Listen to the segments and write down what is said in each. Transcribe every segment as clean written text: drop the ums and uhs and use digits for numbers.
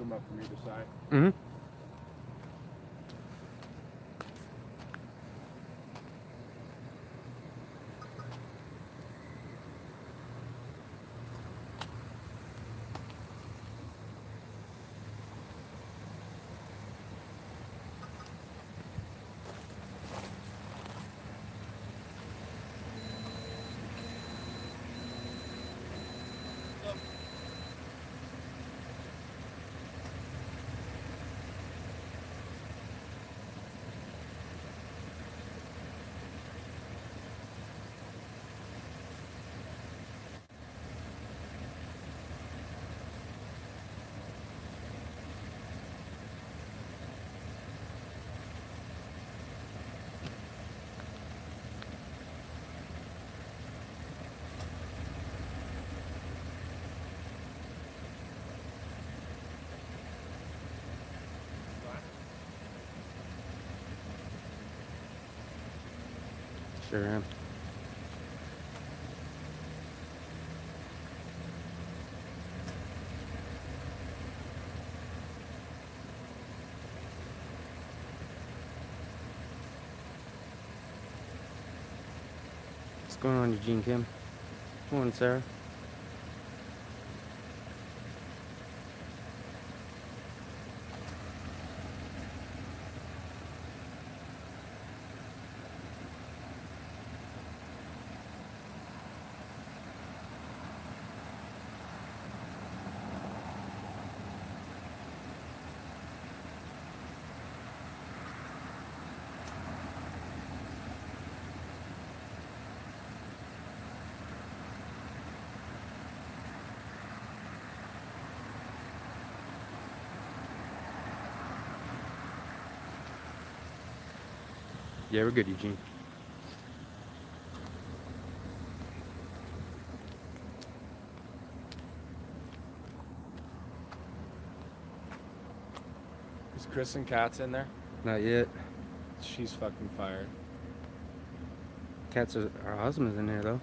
them up from either side. Mm-hmm. Sure am. What's going on, Eugene Kim? Morning, Sarah. Yeah, we're good, Eugene. Is Chris and Kat's in there? Not yet. She's fucking fired. Kat's our husband's in there, though.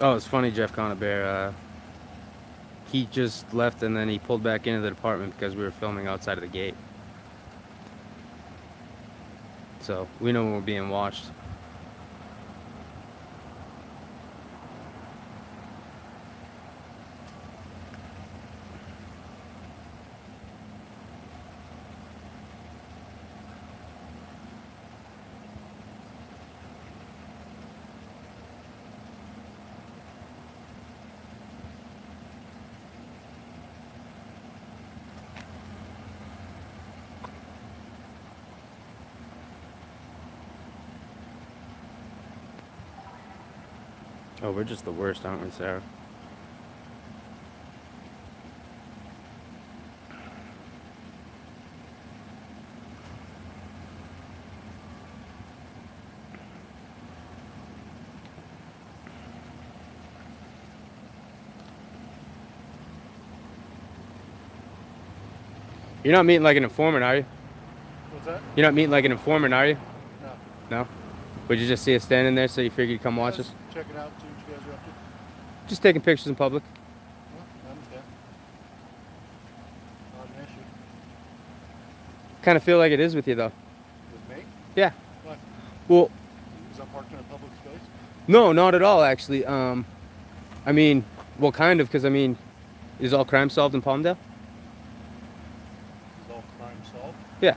Oh, it's funny, Jeff Conabear. He just left and then he pulled back into the department because we were filming outside of the gate. So we know when we're being watched. Oh, we're just the worst, aren't we, Sarah? You're not meeting like an informant, are you? What's that? You're not meeting like an informant, are you? No. No? Would you just see us standing there so you figured you'd come watch us? Checking out, see what you guys are up to. Just taking pictures in public. Well, I understand. Not an issue. Kind of feel like it is with you, though. With me? Yeah. Why? Well, Is that parked in a public space? no, not at all, actually. I mean, well, kind of, because, I mean, is all crime solved in Palmdale? Is all crime solved? Yeah.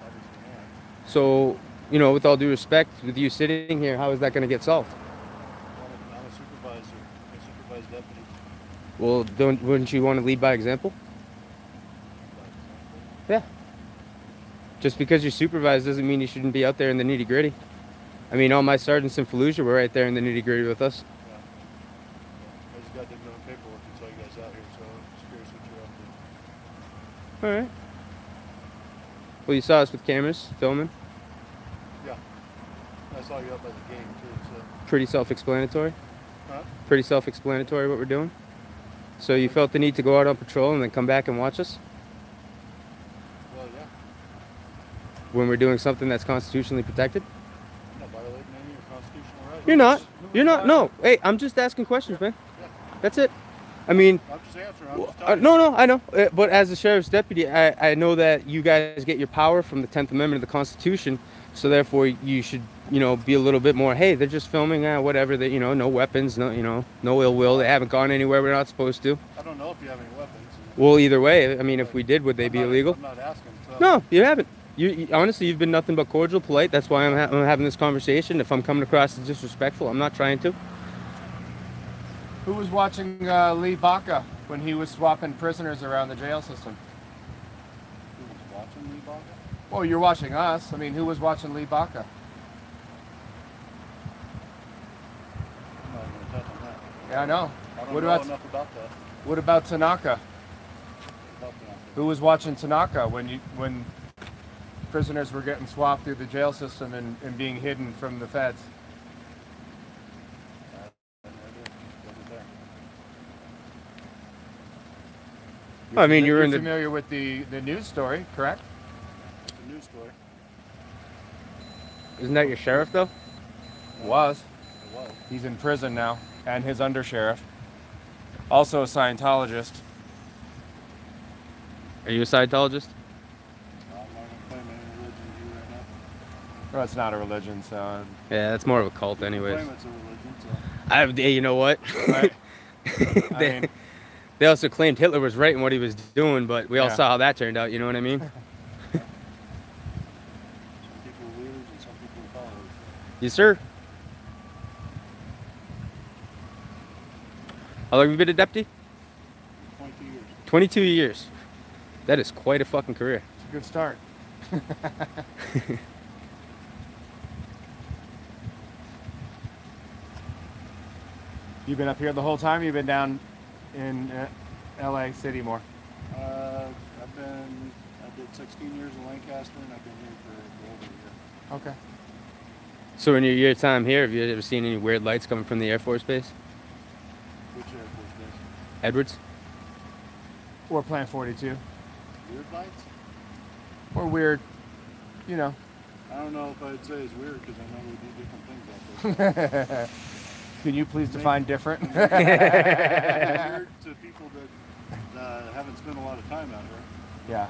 Obviously not. So, you know, with all due respect, with you sitting here, how is that going to get solved? I'm a supervisor. I supervise deputies. Well, wouldn't you want to lead by example? Yeah. Just because you're supervised doesn't mean you shouldn't be out there in the nitty gritty. I mean, all my sergeants in Fallujah were right there in the nitty gritty with us. Yeah. I just got to know paperwork and saw you guys out here, so I'm just curious what you're up to. All right. Well, you saw us with cameras filming. Yeah. I saw you up by the game, too, so. Pretty self-explanatory. Huh? Pretty self-explanatory what we're doing. So you felt the need to go out on patrol and then come back and watch us Well, yeah. when we're doing something that's constitutionally protected? I'm not violating any of your constitutional rights. You're not. You're not. No. Hey, I'm just asking questions, man. Yeah. That's it. I mean, I'm just answering. I'm just telling you. no, I know. But as a sheriff's deputy, I know that you guys get your power from the 10th Amendment of the Constitution. So therefore, you should, you know, be a little bit more, hey, they're just filming, whatever, you know, no weapons, no, you know, no ill will. They haven't gone anywhere we're not supposed to. I don't know if you have any weapons. Well, either way, I mean, if we did, would they be illegal? I'm not asking. So. No, you haven't. Honestly, you've been nothing but cordial, polite. That's why I'm having this conversation. If I'm coming across as disrespectful, I'm not trying to. Who was watching Lee Baca when he was swapping prisoners around the jail system? Who was watching me, Baca? Well, you're watching us. I mean, who was watching Lee Baca? I'm not going to touch on that. Yeah, I know. I don't What know about enough about that. what about Tanaka? About that. Who was watching Tanaka when prisoners were getting swapped through the jail system and being hidden from the feds? I have no idea. Wasn't there. I mean, you were You're in the. familiar with the news story, correct? It's a news story. Isn't that your sheriff though? Was. It was. He's in prison now, and his undersheriff, also a Scientologist. Are you a Scientologist? I'm not going to claim any religion to you right now. Well, it's not a religion, so. Yeah, that's more of a cult, You anyways. claim it's a religion, so. You know what? Right. they, they also claimed Hitler was right in what he was doing, but we all Yeah. saw how that turned out. You know what I mean? Some people are leaders and some people are followers. Yes, sir. How long have you been a deputy? 22 years. 22 years. That is quite a fucking career. It's a good start. You've been up here the whole time? You've been down in LA City more? I did 16 years in Lancaster and I've been here for over a year. Okay. So in your time here, have you ever seen any weird lights coming from the Air Force Base? Which Air Force Base? Edwards? Or Plant 42. Weird lights? Or weird, you know. I don't know if I'd say it's weird because I know we do different things out there. Can you please define different? Weird to people that haven't spent a lot of time out here. Yeah.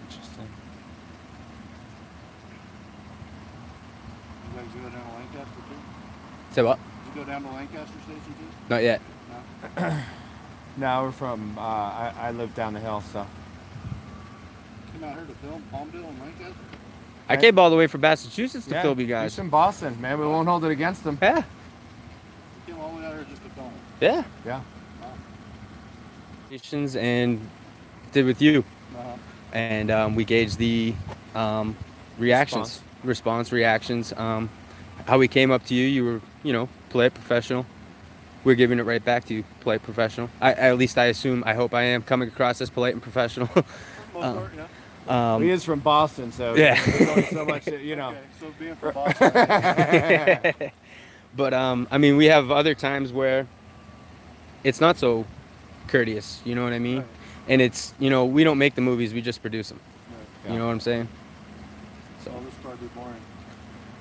Interesting. You guys go down to Lancaster too? Say what? Did you go down to Lancaster Station too? Not yet. No? No, we're from, I live down the hill, so. Came out here to film Palmdale and Lancaster? I came all the way from Massachusetts to Yeah, film you he's guys. from Boston, man. We won't hold it against them. Yeah. You came all the way out here just to film it? Yeah. Yeah. Wow. And did with you. Uh-huh. And we gauged the reactions, response reactions. How we came up to you, you were, you know, polite, professional. We're giving it right back to you, polite, professional. At least I assume, I hope I am coming across as polite and professional. For the most part, yeah. He is from Boston, so Yeah. there's only so much, you know. Okay, so being from Boston. But I mean, we have other times where it's not so courteous, you know what I mean? Right. And it's, you know, we don't make the movies, we just produce them. Right. You know what I'm saying? So this is probably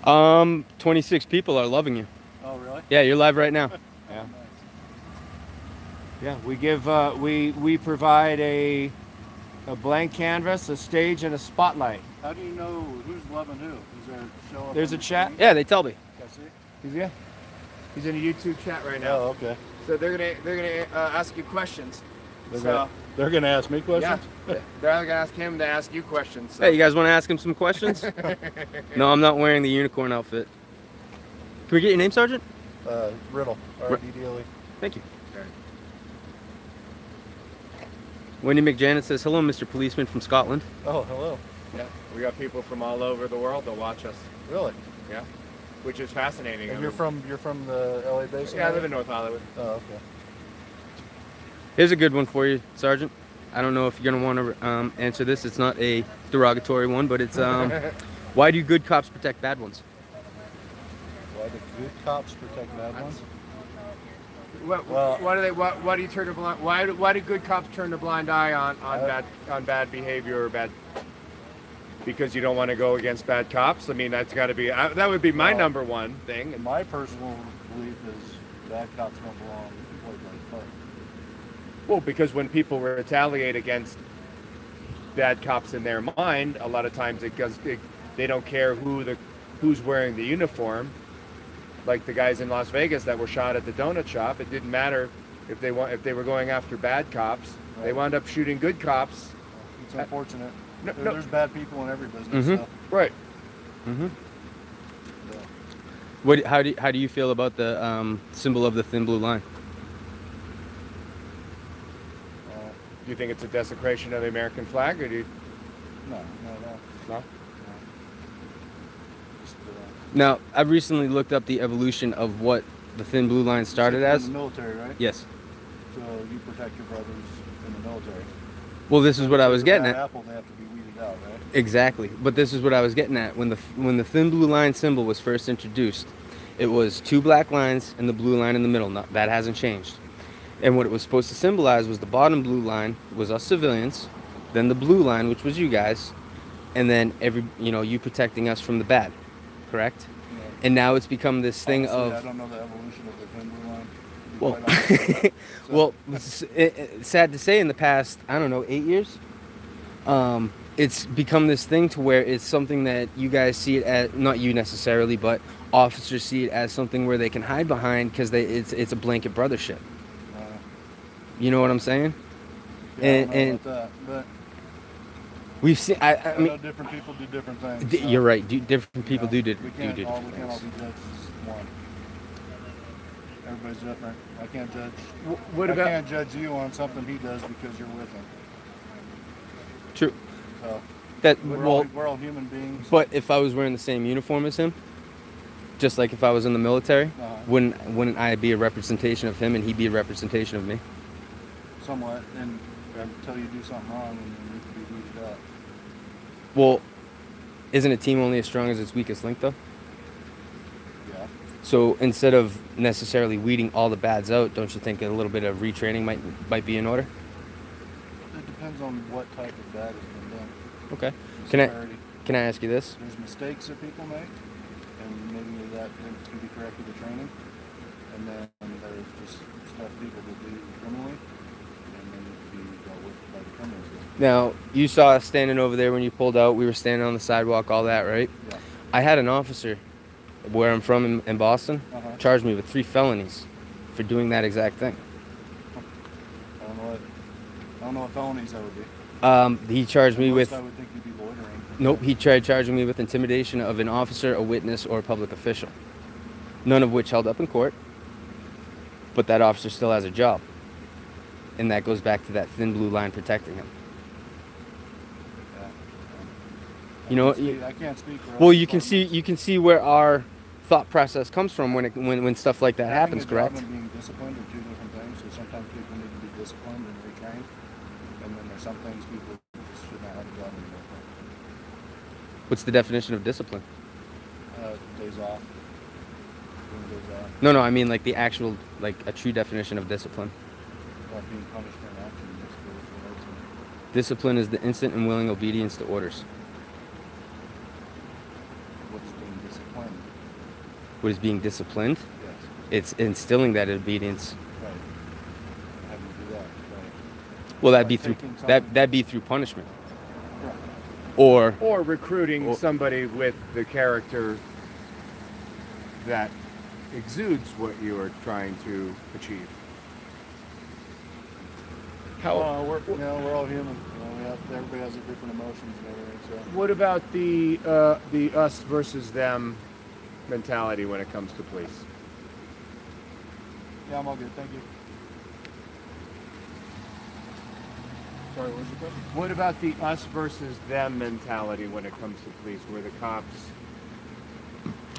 boring. 26 people are loving you. Oh, really? Yeah, you're live right now. Yeah. Nice. Yeah, we give we provide a a blank canvas, a stage, and a spotlight. How do you know who's loving who? Is there a show up? There's on a the chat. screen? Yeah, they tell me. Can I see? He's here. He's in a YouTube chat right now. Oh, okay. So they're gonna ask you questions. They're gonna ask me questions. Yeah, they're gonna ask him to ask you questions. So. Hey, you guys want to ask him some questions? No, I'm not wearing the unicorn outfit. Can we get your name, Sergeant? Riddle. R-I-D-D-L-E. Thank you. Wendy McJanet says, hello, Mr. Policeman from Scotland. Oh, hello. Yeah, we got people from all over the world that watch us. Really? Yeah, which is fascinating. And you're from the LA basin? Yeah, I live in North Hollywood. Oh, okay. Here's a good one for you, Sergeant. I don't know if you're going to want to answer this. It's not a derogatory one, but it's, why do good cops protect bad ones? Why do good cops protect bad ones? Why do you turn a blind? Why do good cops turn a blind eye on bad behavior or bad? Because you don't want to go against bad cops. I mean, that's got to be that would be my number one thing. My personal belief is bad cops don't belong employed by the park. Well, because when people retaliate against bad cops in their mind, a lot of times they don't care who's wearing the uniform. Like the guys in Las Vegas that were shot at the donut shop, it didn't matter if they were going after bad cops. Right. They wound up shooting good cops. It's unfortunate. No. There's bad people in every business. So. Right. Mm-hmm. Yeah. How do you feel about the symbol of the thin blue line? Do you think it's a desecration of the American flag, or do you? No, not at all. No. Now, I've recently looked up the evolution of what the thin blue line started as. In the military, right? Yes. So you protect your brothers in the military. Well, this is what I was getting at. Apple, they have to be weeded out, right? Exactly. But this is what I was getting at. When the thin blue line symbol was first introduced, it was two black lines and the blue line in the middle. No, that hasn't changed. And what it was supposed to symbolize was the bottom blue line was us civilians, then the blue line, which was you guys, and then you protecting us from the bad. Correct? Yeah. And now it's become this thing of... I don't know the evolution of the thin blue line. Well, it's sad to say in the past, I don't know, 8 years, it's become this thing to where it's something that you guys see it as, not you necessarily, but officers see it as something where they can hide behind because it's a blanket brothership. You know what I'm saying? Yeah, I don't know about that, but we've seen. I mean, different people do different things. You're right. Different people do different we can't all things. be judged as one. Everybody's different. I can't judge. I can't judge you on something he does because you're with him. True. So we're all human beings. But if I was wearing the same uniform as him, just like if I was in the military, wouldn't I be a representation of him and he be a representation of me? Somewhat, and until you do something wrong, and you need to be weeded out. Well, isn't a team only as strong as its weakest link, though? Yeah. So instead of necessarily weeding all the bads out, don't you think a little bit of retraining might be in order? It depends on what type of bad has been done. Okay. Severity. Can I ask you this? There's mistakes that people make, and maybe that can be corrected with training. And then there's just stuff people will do criminally. Now, you saw us standing over there when you pulled out. We were standing on the sidewalk, all that, right? Yeah. I had an officer, where I'm from in Boston, charged me with 3 felonies for doing that exact thing. I don't know what felonies that would be. He charged me with... I would think you'd be loitering. Nope, he tried charging me with intimidation of an officer, a witness, or a public official. None of which held up in court. But that officer still has a job. And that goes back to that thin blue line protecting him. You know, I can't speak for well, you can see where our thought process comes from when stuff like that happens, correct? Having a job and being disciplined are two different things. So sometimes people need to be disciplined and retrained, and then there's some things people just should not have a job anymore. What's the definition of discipline? Days off. Days off. No, I mean like the actual, like a true definition of discipline. Not being punished for an action. That's what it's like. Discipline is the instant and willing obedience to orders. What's being disciplined? What is being disciplined? Yes. It's instilling that obedience. Right. How do you do that? Right. Well, that'd Like be through taking something- that'd be through punishment, Correct. or recruiting Or- somebody with the character that exudes what you are trying to achieve. How? We're all human. Everybody has different emotions and everything. So What about the us versus them mentality when it comes to police? yeah, I'm all good. Thank you. Sorry, what was your question? What about the us versus them mentality when it comes to police, where the cops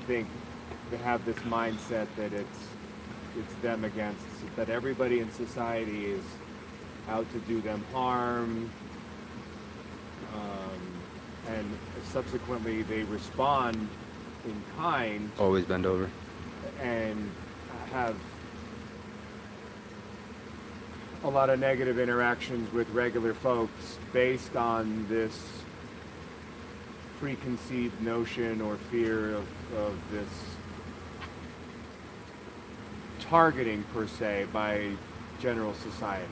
think they have this mindset that it's them against, that everybody in society is out to do them harm, and subsequently they respond in kind always bend over. and have a lot of negative interactions with regular folks based on this preconceived notion or fear of this targeting per se by general society.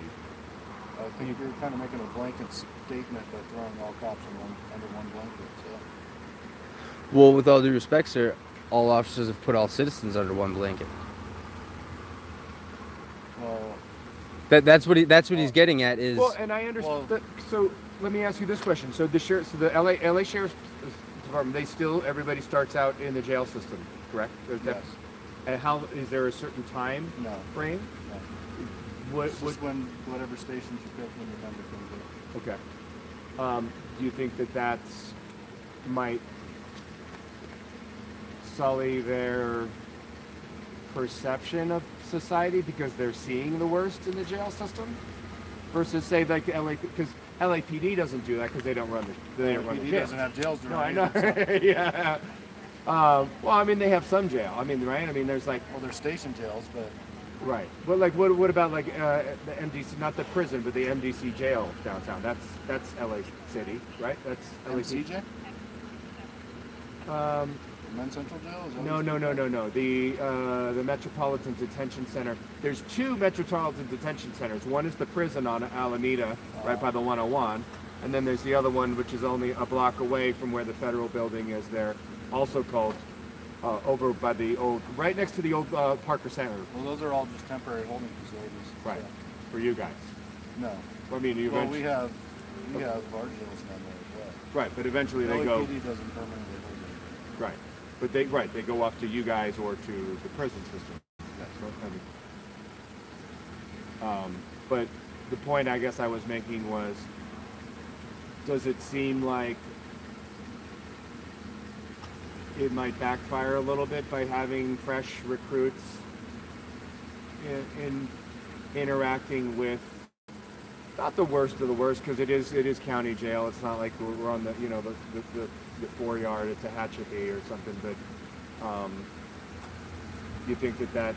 I think you're kind of making a blanket statement by throwing all cops under one blanket. So Well, with all due respect, sir, all officers have put all citizens under one blanket. well, That's what he's getting at is. Well, and I understand. So let me ask you this question: so the LA Sheriff's Department, everybody starts out in the jail system, correct? yes. And how is there a certain time No. frame? No. What? It's just when whatever stations you pick when your number comes up. Okay. Do you think that that's might sully their perception of society because they're seeing the worst in the jail system, versus say like LA, because LAPD doesn't do that because they don't run the LAPD jail. doesn't have jails to No, run I know. either, so- Yeah. Well, I mean, they have some jail. I mean, right? I mean, there's like Well, they're station jails, but right. But like, what about like the MDC? Not the prison, but the MDC jail downtown. That's LA City, right? That's LA MCJ? Men's Central Jail? Is that No, what no, it's no, called? no, no. The Metropolitan Detention Center. There's two Metropolitan Detention Centers. One is the prison on Alameda, right by the 101, and then there's the other one, which is only a block away from where the federal building is. There, also called over by the old, right next to the old Parker Center. Well, those are all just temporary holding facilities. Right. So, For you guys. no. I mean, you Well, eventually, we have our jails down there as well. right, but eventually they go LAPD doesn't permanently hold it. right. But they go off to you guys or to the prison system. Yes. But the point I guess I was making was, does it seem like it might backfire a little bit by having fresh recruits in interacting with not the worst of the worst, because it is county jail. It's not like we're on the the 4-yard at Tehachapi or something. But you think that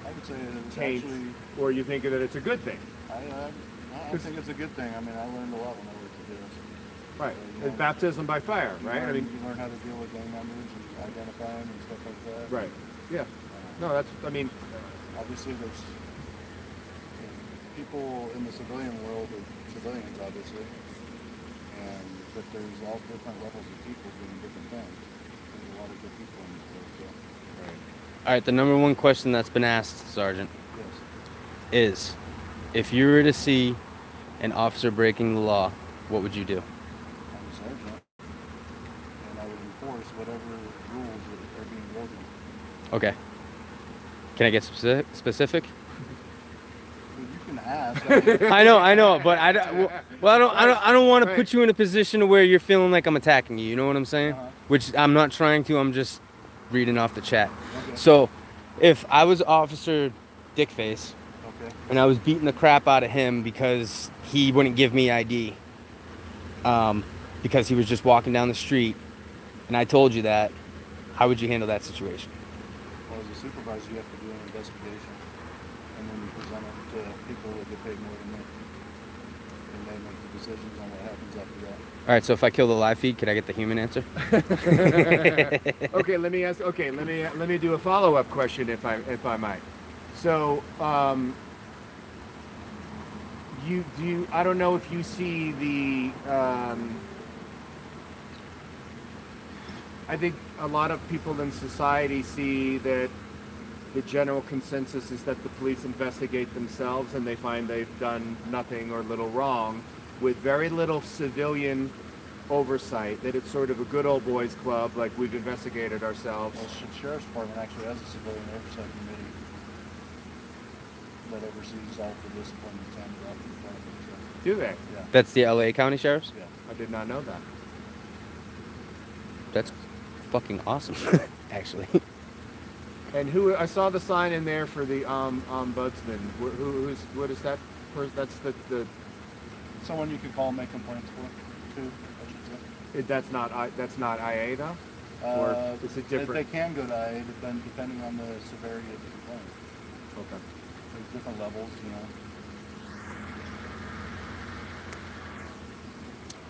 I would say it's taints, actually, or you think that it's a good thing? I think it's a good thing. I mean, I learned a lot when I worked at jails. Right. You know, It's baptism by fire, right? I mean, you learn how to deal with gang members and identify them and stuff like that. right. Yeah. No, that's, I mean, Obviously, there's people in the civilian world are civilians, obviously, but there's all different levels of people doing different things. There's a lot of good people in this world. So, right. All right, the number one question that's been asked, Sergeant, yes. is if you were to see an officer breaking the law, what would you do? I'm a sergeant, and I would enforce whatever rules that are being broken. Okay. Can I get specific? Well, you can ask. I know, but I don't want to put you in a position where you're feeling like I'm attacking you. You know what I'm saying? Uh-huh. Which I'm not trying to. I'm just reading off the chat. Okay. So, if I was Officer Dickface Okay. and I was beating the crap out of him because he wouldn't give me ID, because he was just walking down the street, and I told you that, how would you handle that situation? Well, as a supervisor, you have to do an investigation, and then you present it to people that get paid more than me, and they make the decisions on what happens after that. All right, so if I kill the live feed, could I get the human answer? Okay, let me ask. Okay, let me do a follow-up question, if I might. So, I don't know if you see the. I think a lot of people in society see that the general consensus is that the police investigate themselves and they find they've done nothing or little wrong, with very little civilian oversight. That it's sort of a good old boys club, like we've investigated ourselves. Well, the Sheriff's Department actually has a civilian oversight committee that oversees all the discipline that's handed out to the department. So, Do they? yeah. That's the LA County Sheriffs? Yeah. I did not know that. That's fucking awesome, actually. And who? I saw the sign in there for the ombudsman. What is that? That's the. Someone you could call and make complaints for, too, I should say. That's not IA though. Or is it different? They can go to IA, but then depending on the severity of the complaint. Okay. There's different levels, you know.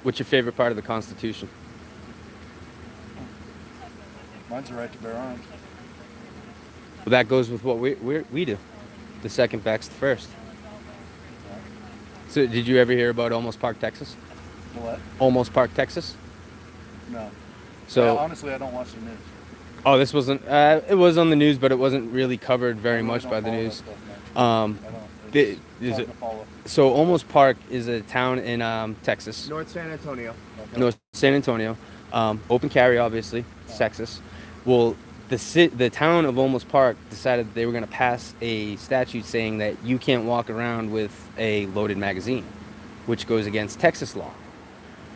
What's your favorite part of the Constitution? Mine's the right to bear arms. Well, that goes with what we do. The second backs the first. Yeah. So did you ever hear about Almost Park, Texas? The what? Almost Park, Texas? No. So Yeah, honestly, I don't watch the news. oh, this wasn't. It was on the news, but it wasn't really covered very I really much don't by the follow that news. stuff much. Um, I don't. the- It's is hard it- to follow. so Almost Park is a town in Texas, North San Antonio. Okay. North San Antonio. Open carry, obviously, Texas. Well, the town of Almost Park decided they were going to pass a statute saying that you can't walk around with a loaded magazine, which goes against Texas law.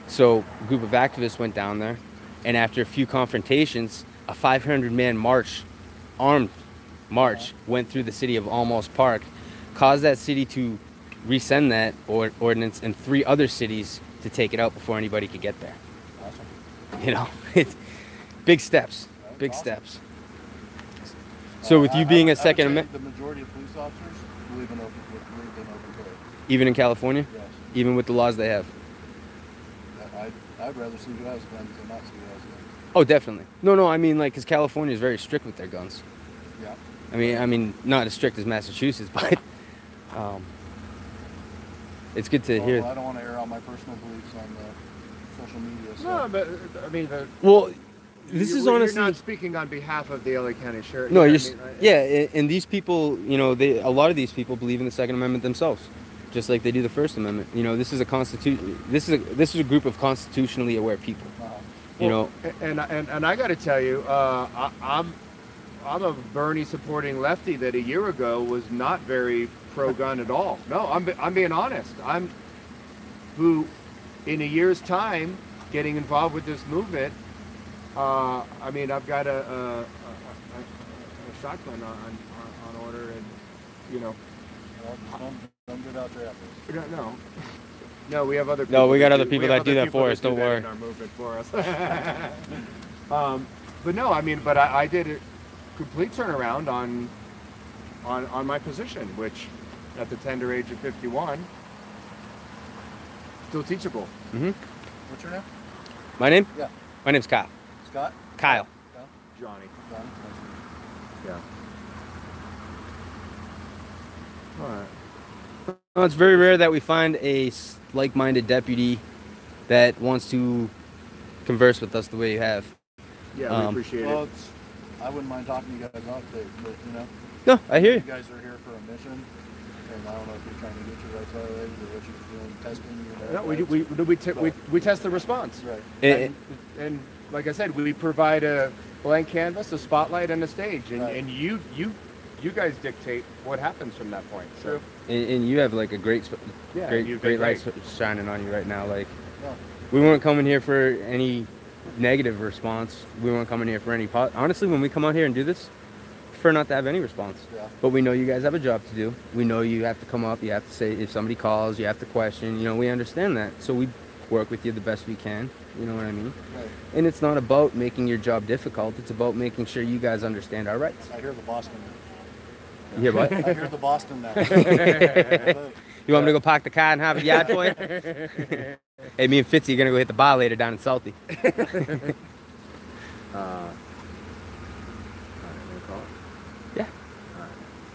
So a group of activists went down there, and after a few confrontations, a 500-man march, armed march, went through the city of Almost Park, caused that city to rescind that ordinance, and 3 other cities to take it out before anybody could get there. Awesome. You know, it's big steps, That's big awesome. steps. So with you being a I would Second say Amendment, the majority of police officers believe in open carry. even in California, Yes. even with the laws they have. I'd rather see who has guns than not see who has guns. Oh, definitely. No, I mean, like, because California is very strict with their guns. Yeah. I mean, not as strict as Massachusetts, but it's good to hear. I don't want to air out my personal beliefs on the social media. So. No, but I mean, Well, this is honestly. You're not speaking on behalf of the LA County Sheriff. No, you you're. know what I mean? Yeah, and these people, you know, a lot of these people believe in the Second Amendment themselves, just like they do the First Amendment. You know, this is a group of constitutionally aware people. You know, and I got to tell you, I'm a Bernie supporting lefty that a year ago was not very pro-gun at all. No, I'm being honest. Who in a year's time getting involved with this movement. I mean, I've got a shotgun on order, and you know. Well, just don't get out there after. No, we have other people. No, we got other we people have that do other that people for us, do don't that worry. in our movement for us. But no, I mean, but I did a complete turnaround on my position, which at the tender age of 51, still teachable. Mm-hmm. What's your name? My name? Yeah. My name's Kyle. Scott? Kyle. Kyle? Johnny. John? Nice to meet Yeah. All right. Well, it's very rare that we find a like-minded deputy that wants to converse with us the way you have. Yeah, we appreciate you. Well, it. I wouldn't mind talking to you guys off there, but you know. No, I hear You you. guys are here for a mission, and I don't know if you're trying to get your rights violated or what you're doing, testing your rights. We test the response. Right. And like I said, we provide a blank canvas, a spotlight, and a stage, and, Right. and you guys dictate what happens from that point. So And you have like a great Yeah, you've been great light great. shining on you right now. Like, Yeah. we weren't coming here for any negative response. We weren't coming here for any honestly, when we come out here and do this, prefer not to have any response. Yeah. But we know you guys have a job to do. We know you have to come up, you have to say, if somebody calls, you have to question. You know, we understand that. So we work with you the best we can. You know what I mean? Right. And it's not about making your job difficult. It's about making sure you guys understand our rights. I hear the Boston. You hear what? I hear the Boston now. You want me to go park the car and have a yard for you? Hey, me and Fitzy are going to go hit the bar later down in Salty.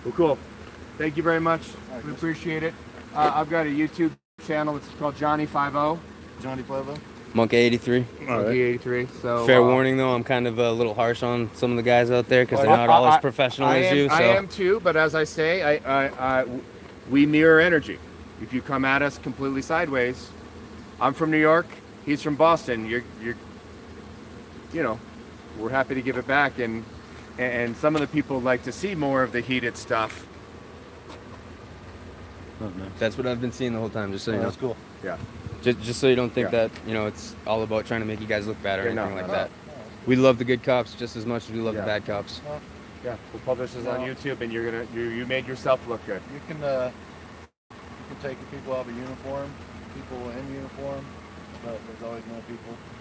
Well, cool. Thank you very much. right, We Chris. appreciate it. I've got a YouTube channel. It's called Johnny50. Johnny Flavo. Monkey 83. Monkey 83. So fair warning though, I'm kind of a little harsh on some of the guys out there because they're not all as professional as you. So. I am too, but as I say, we mirror energy. If you come at us completely sideways, I'm from New York, he's from Boston. You know, we're happy to give it back, and some of the people like to see more of the heated stuff. Oh, nice. That's what I've been seeing the whole time. Just so you know. That's cool. Yeah. Just so you don't think that, you know, it's all about trying to make you guys look bad or anything like that. We love the good cops just as much as we love the bad cops. Yeah, we'll publish this on YouTube, and you made yourself look good. You can take people out of uniform, people in uniform, but there's always going to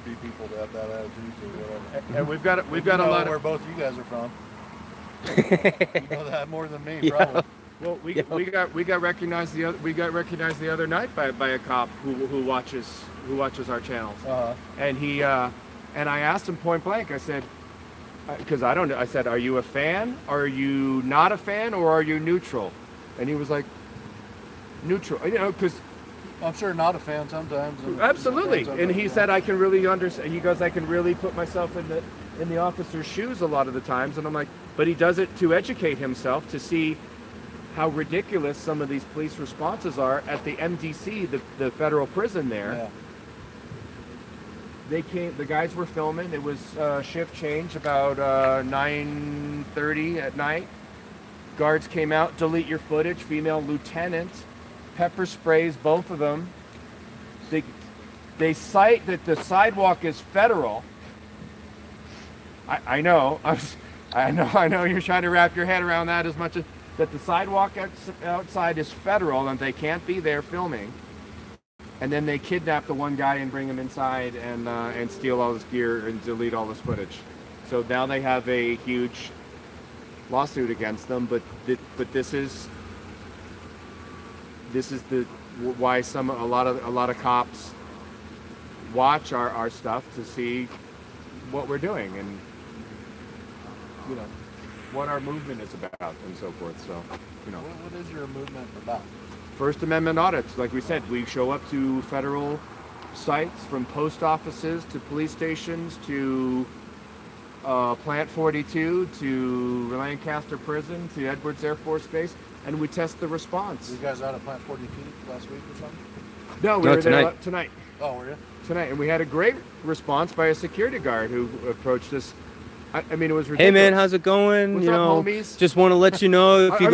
be people that have that attitude or whatever. And we've got a lot of where both you guys are from. You know that more than me, probably. Well, we got recognized the other night by a cop who watches our channels, and he and I asked him point blank. I said, because I don't know. I said, "Are you a fan? Are you not a fan? Or are you neutral?" And he was like, "Neutral." You know, because I'm sure not a fan sometimes. Absolutely, and he said, "I can really understand." He goes, "I can really put myself in the officer's shoes a lot of the times," and I'm like, "But he does it to educate himself to see how ridiculous some of these police responses are at the MDC, the federal prison there." Yeah. The guys were filming. It was shift change about 9:30 at night. Guards came out, delete your footage, female lieutenant, pepper sprays, both of them. They cite that the sidewalk is federal. I know you're trying to wrap your head around that as much as that the sidewalk outside is federal and they can't be there filming. And then they kidnap the one guy and bring him inside and steal all his gear and delete all his footage. So now they have a huge lawsuit against them. But this is why a lot of cops watch our stuff to see what we're doing and you know what our movement is about and so forth. So you know, what is your movement about? First Amendment audits, like we said, we show up to federal sites, from post offices to police stations to Plant 42 to Lancaster Prison to Edwards Air Force Base, and we test the response. You guys out at Plant 42 last week or something? No, we were there tonight. Oh, were you? Tonight, and we had a great response by a security guard who approached us. I mean, it was ridiculous. Hey man, how's it going? What's you up, know, homies? just want to let you know if you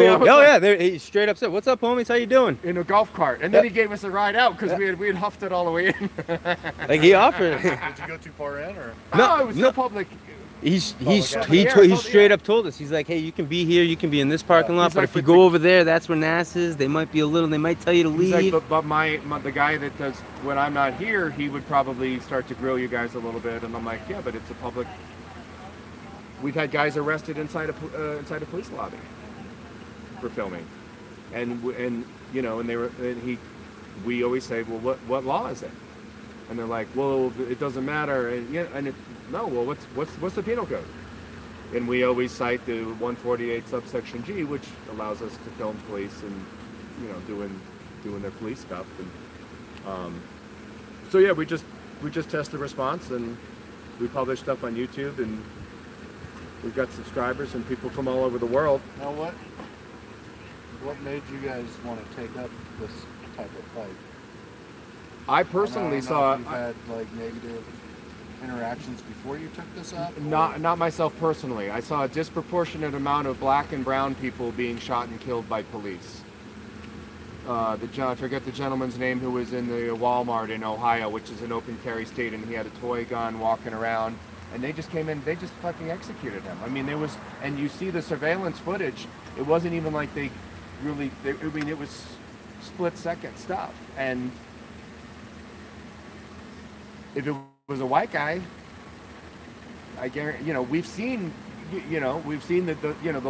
he straight up said, "What's up, homies? How you doing?" In a golf cart, and then he gave us a ride out because we had huffed it all the way in. Like he offered. Did you go too far in, or? No, it was still public. He straight up told us. He's like, "Hey, you can be here. You can be in this parking lot, but if you go over there, that's where NAS is. They might tell you to leave." He's like, but the guy that does when I'm not here, he would probably start to grill you guys a little bit, and I'm like, yeah, but it's a public. We've had guys arrested inside a police lobby for filming, and you know, we always say, well, what law is it? And they're like, well, it doesn't matter, and what's the penal code? And we always cite the 148 subsection G, which allows us to film police and you know doing their police stuff, and so yeah, we just test the response and we publish stuff on YouTube and. We've got subscribers and people from all over the world. Now what made you guys want to take up this type of fight? I personally saw... You've had like negative interactions before you took this up? Not myself personally. I saw a disproportionate amount of black and brown people being shot and killed by police. I forget the gentleman's name who was in the Walmart in Ohio, which is an open carry state, and he had a toy gun walking around. And they just came in, they just fucking executed him. I mean, and you see the surveillance footage, it wasn't even like it was split-second stuff. And if it was a white guy, I guarantee, you know, we've seen the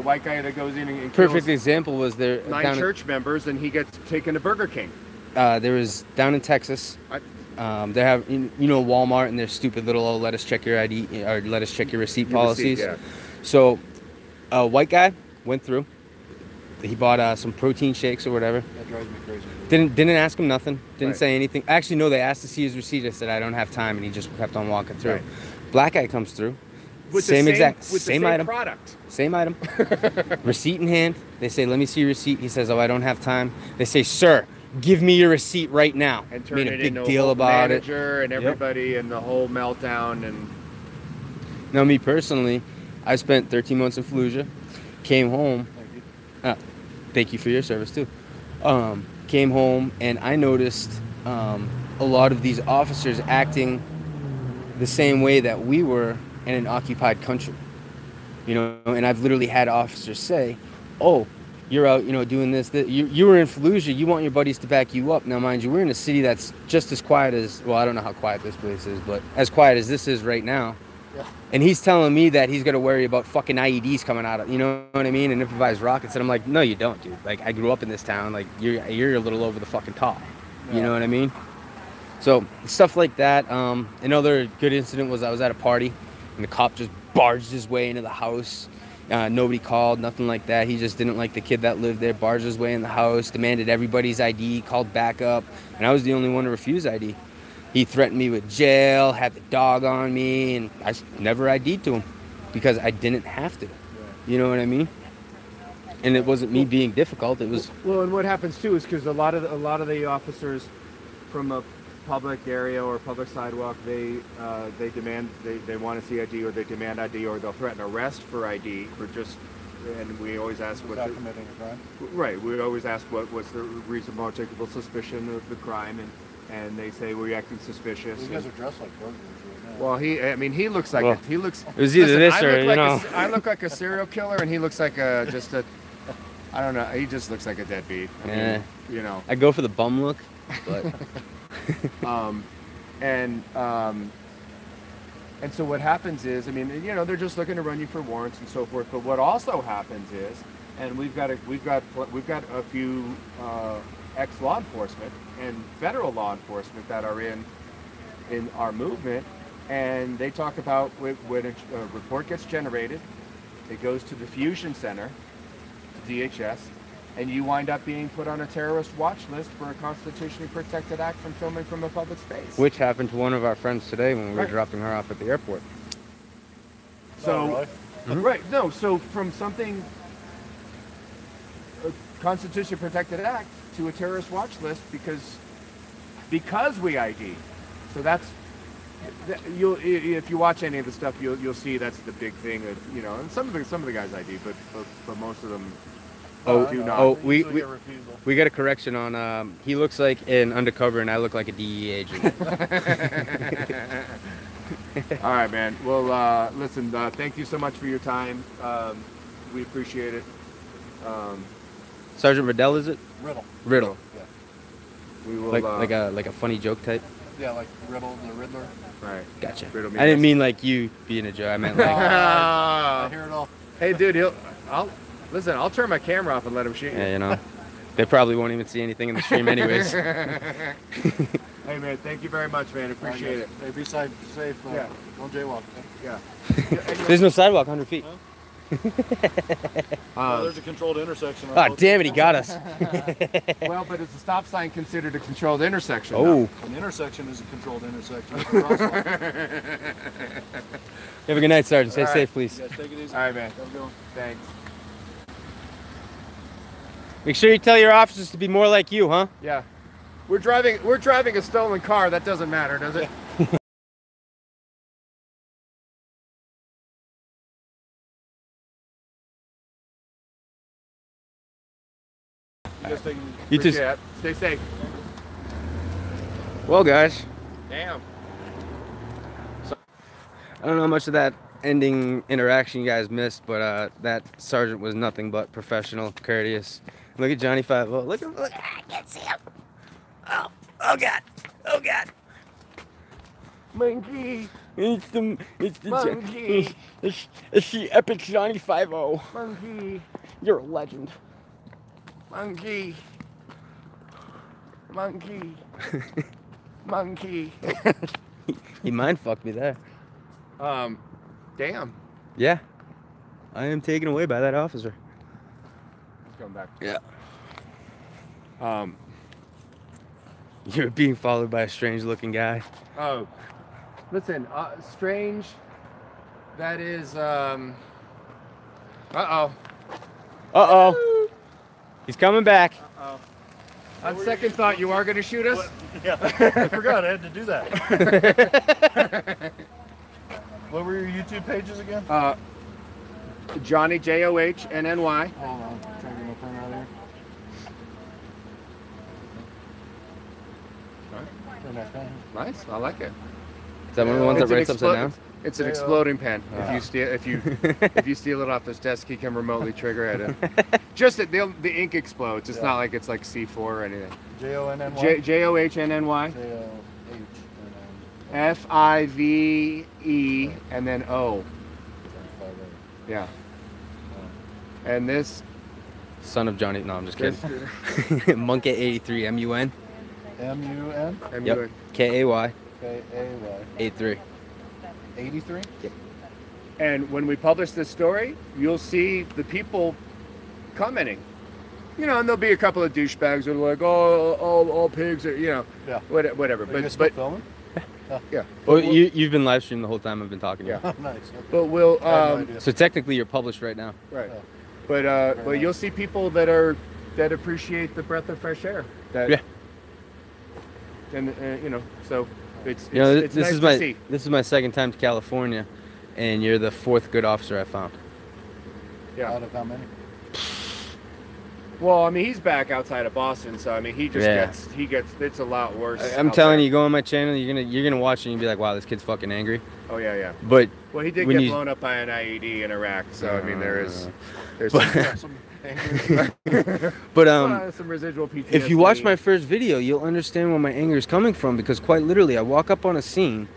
white guy that goes in and kills Perfect example was there 9 church members, and he gets taken to Burger King. There was down in Texas. They have, you know, Walmart and their stupid little let us check your ID or let us check your receipt policies. Yeah. So a white guy went through, he bought some protein shakes or whatever. That drives me crazy. Didn't ask him nothing. Didn't Right. say anything. Actually, no, they asked to see his receipt. I said, I don't have time, and he just kept on walking through. Right. Black guy comes through. With same the exact, with same the same item. product. Same item. Receipt in hand. They say, let me see your receipt. He says, oh, I don't have time. They say, sir, give me your receipt right now. And turn Made it a big into deal a whole about it. manager and everybody and the whole meltdown. And Now, me personally, I spent 13 months in Fallujah. Came home. Thank you. Thank you for your service, too. Came home, and I noticed a lot of these officers acting the same way that we were in an occupied country. You know, and I've literally had officers say, oh, you're out, you know, doing this. You were in Fallujah. You want your buddies to back you up. Now, mind you, we're in a city that's just as quiet as, well, I don't know how quiet this place is, but as quiet as this is right now. Yeah. And he's telling me that he's got to worry about fucking IEDs coming out of, you know what I mean, and improvised rockets. And I'm like, no, you don't, dude. Like, I grew up in this town. Like, you're a little over the fucking top. You know what I mean? So stuff like that. Another good incident was I was at a party, and the cop just barged his way into the house. Nobody called, nothing like that. He just didn't like the kid that lived there. Barged his way in the house, demanded everybody's ID, called backup, and I was the only one to refuse ID. He threatened me with jail, had the dog on me, and I never ID'd to him because I didn't have to. You know what I mean? And it wasn't me being difficult. It was well, and what happens too is because a lot of the officers from a public area or public sidewalk, they demand they want to see ID, or they demand ID, or they'll threaten arrest for ID for just. And we always ask what Without committing a crime. right. We always ask what's the reasonable articulable suspicion of the crime, and they say we're acting suspicious. You guys are dressed like burglars right now. Well, he looks like Well, he looks. it was either this I or, look you like know. I look like a serial killer, and he looks like just a. I don't know. He just looks like a deadbeat. I mean, you know. I go for the bum look, but And so what happens is, I mean, you know, they're just looking to run you for warrants and so forth. But what also happens is, and we've got a few ex-law enforcement and federal law enforcement that are in our movement, and they talk about when a report gets generated, it goes to the Fusion Center, to DHS, and you wind up being put on a terrorist watch list for a constitutionally protected act from filming from a public space. which happened to one of our friends today when we were Right. dropping her off at the airport. So, really? right, no, so from something, a constitutionally protected act to a terrorist watch list because we ID. So that's, if you watch any of the stuff, you'll see that's the big thing of, you know, and some of the guys ID, but most of them do not. Oh, They usually get refusal. we got a correction on. He looks like an undercover, and I look like a DEA agent. All right, man. Well, listen, thank you so much for your time. We appreciate it. Sergeant Riddell, is it? Riddle. Riddle, Yeah. We will like a funny joke type. Yeah, like Riddle, the Riddler. right. Gotcha. Riddle me I didn't this. mean like you being a joke. I meant like. I hear it all. Hey, dude, I'll turn my camera off and let him shoot you. Yeah, you know, they probably won't even see anything in the stream anyways. Hey, man, thank you very much, man. Appreciate it. Hey, be safe. Yeah. Don't jaywalk. Yeah. There's no sidewalk 100 feet. There's a controlled intersection. Ah, damn it, he got us. Well, but is the stop sign considered a controlled intersection? Oh, An intersection is a controlled intersection. It's a crosswalk. have a good night, Sergeant. Stay All right. safe, please. Yes, take it easy. All right, man. Have a good one. Thanks. Make sure you tell your officers to be more like you, huh? Yeah. We're driving a stolen car. That doesn't matter, does it? You guys take it easy. You too. Appreciate it. Stay safe. Well, guys, Damn. I don't know how much of that ending interaction you guys missed, but that sergeant was nothing but professional, courteous. Look at Johnny Five. Oh, look! I can't see him. Oh God! Oh God! Monkey. It's the Monkey. it's the epic Johnny 5-0. Monkey. You're a legend. Monkey. Monkey. Monkey. He mind fucked me there. Damn. Yeah, I am taken away by that officer. Come back. Yeah. Um. You're being followed by a strange-looking guy. Oh. Listen. Strange. That is. Uh-oh. Uh-oh. He's coming back. Uh-oh. On second thought, you are going to shoot us? What? Yeah, I forgot I had to do that. What were your YouTube pages again? Johnny, Johnnny. Hold on, trying to get my pen out here. Very nice pen. Nice, I like it. Is that one of the ones that writes upside down? It's an exploding pen. If you steal, if you steal it off this desk, he can remotely trigger it. Just that the ink explodes. It's not like it's like C4 or anything. Johnnny. Johnnny. FIVE and then O. Yeah. And this. Son of Johnny. No, I'm just kidding. Monkey 83 MUN. MUN. Yep. KAY. KAY. 83. 83. Yep. And when we publish this story, you'll see the people commenting. You know, and there'll be a couple of douchebags that are like, "Oh, all pigs are," you know, Yeah. whatever. Are you guys still filming? yeah. Well, you've been live streaming the whole time I've been talking to you. Yeah. Nice. Okay. But we'll I had no idea. So technically you're published right now. right. Yeah. But Very you'll nice. see people that appreciate the breath of fresh air. That, Yeah. And you know, so it's You know, it's this nice is to my see. this is my second time to California, and you're the fourth good officer I found. Yeah. Out of how many? Well, I mean, he's back outside of Boston, so I mean, he just Yeah. gets it's a lot worse. I'm out telling there. you, go on my channel. You're gonna watch it and you'll be like, wow, this kid's fucking angry. Oh yeah. But Well, he did when get you- blown up by an IED in Iraq, so I mean, there's But- Some angry. but some residual PTSD. if you watch my first video, you'll understand where my anger is coming from, because quite literally, I walk up on a scene,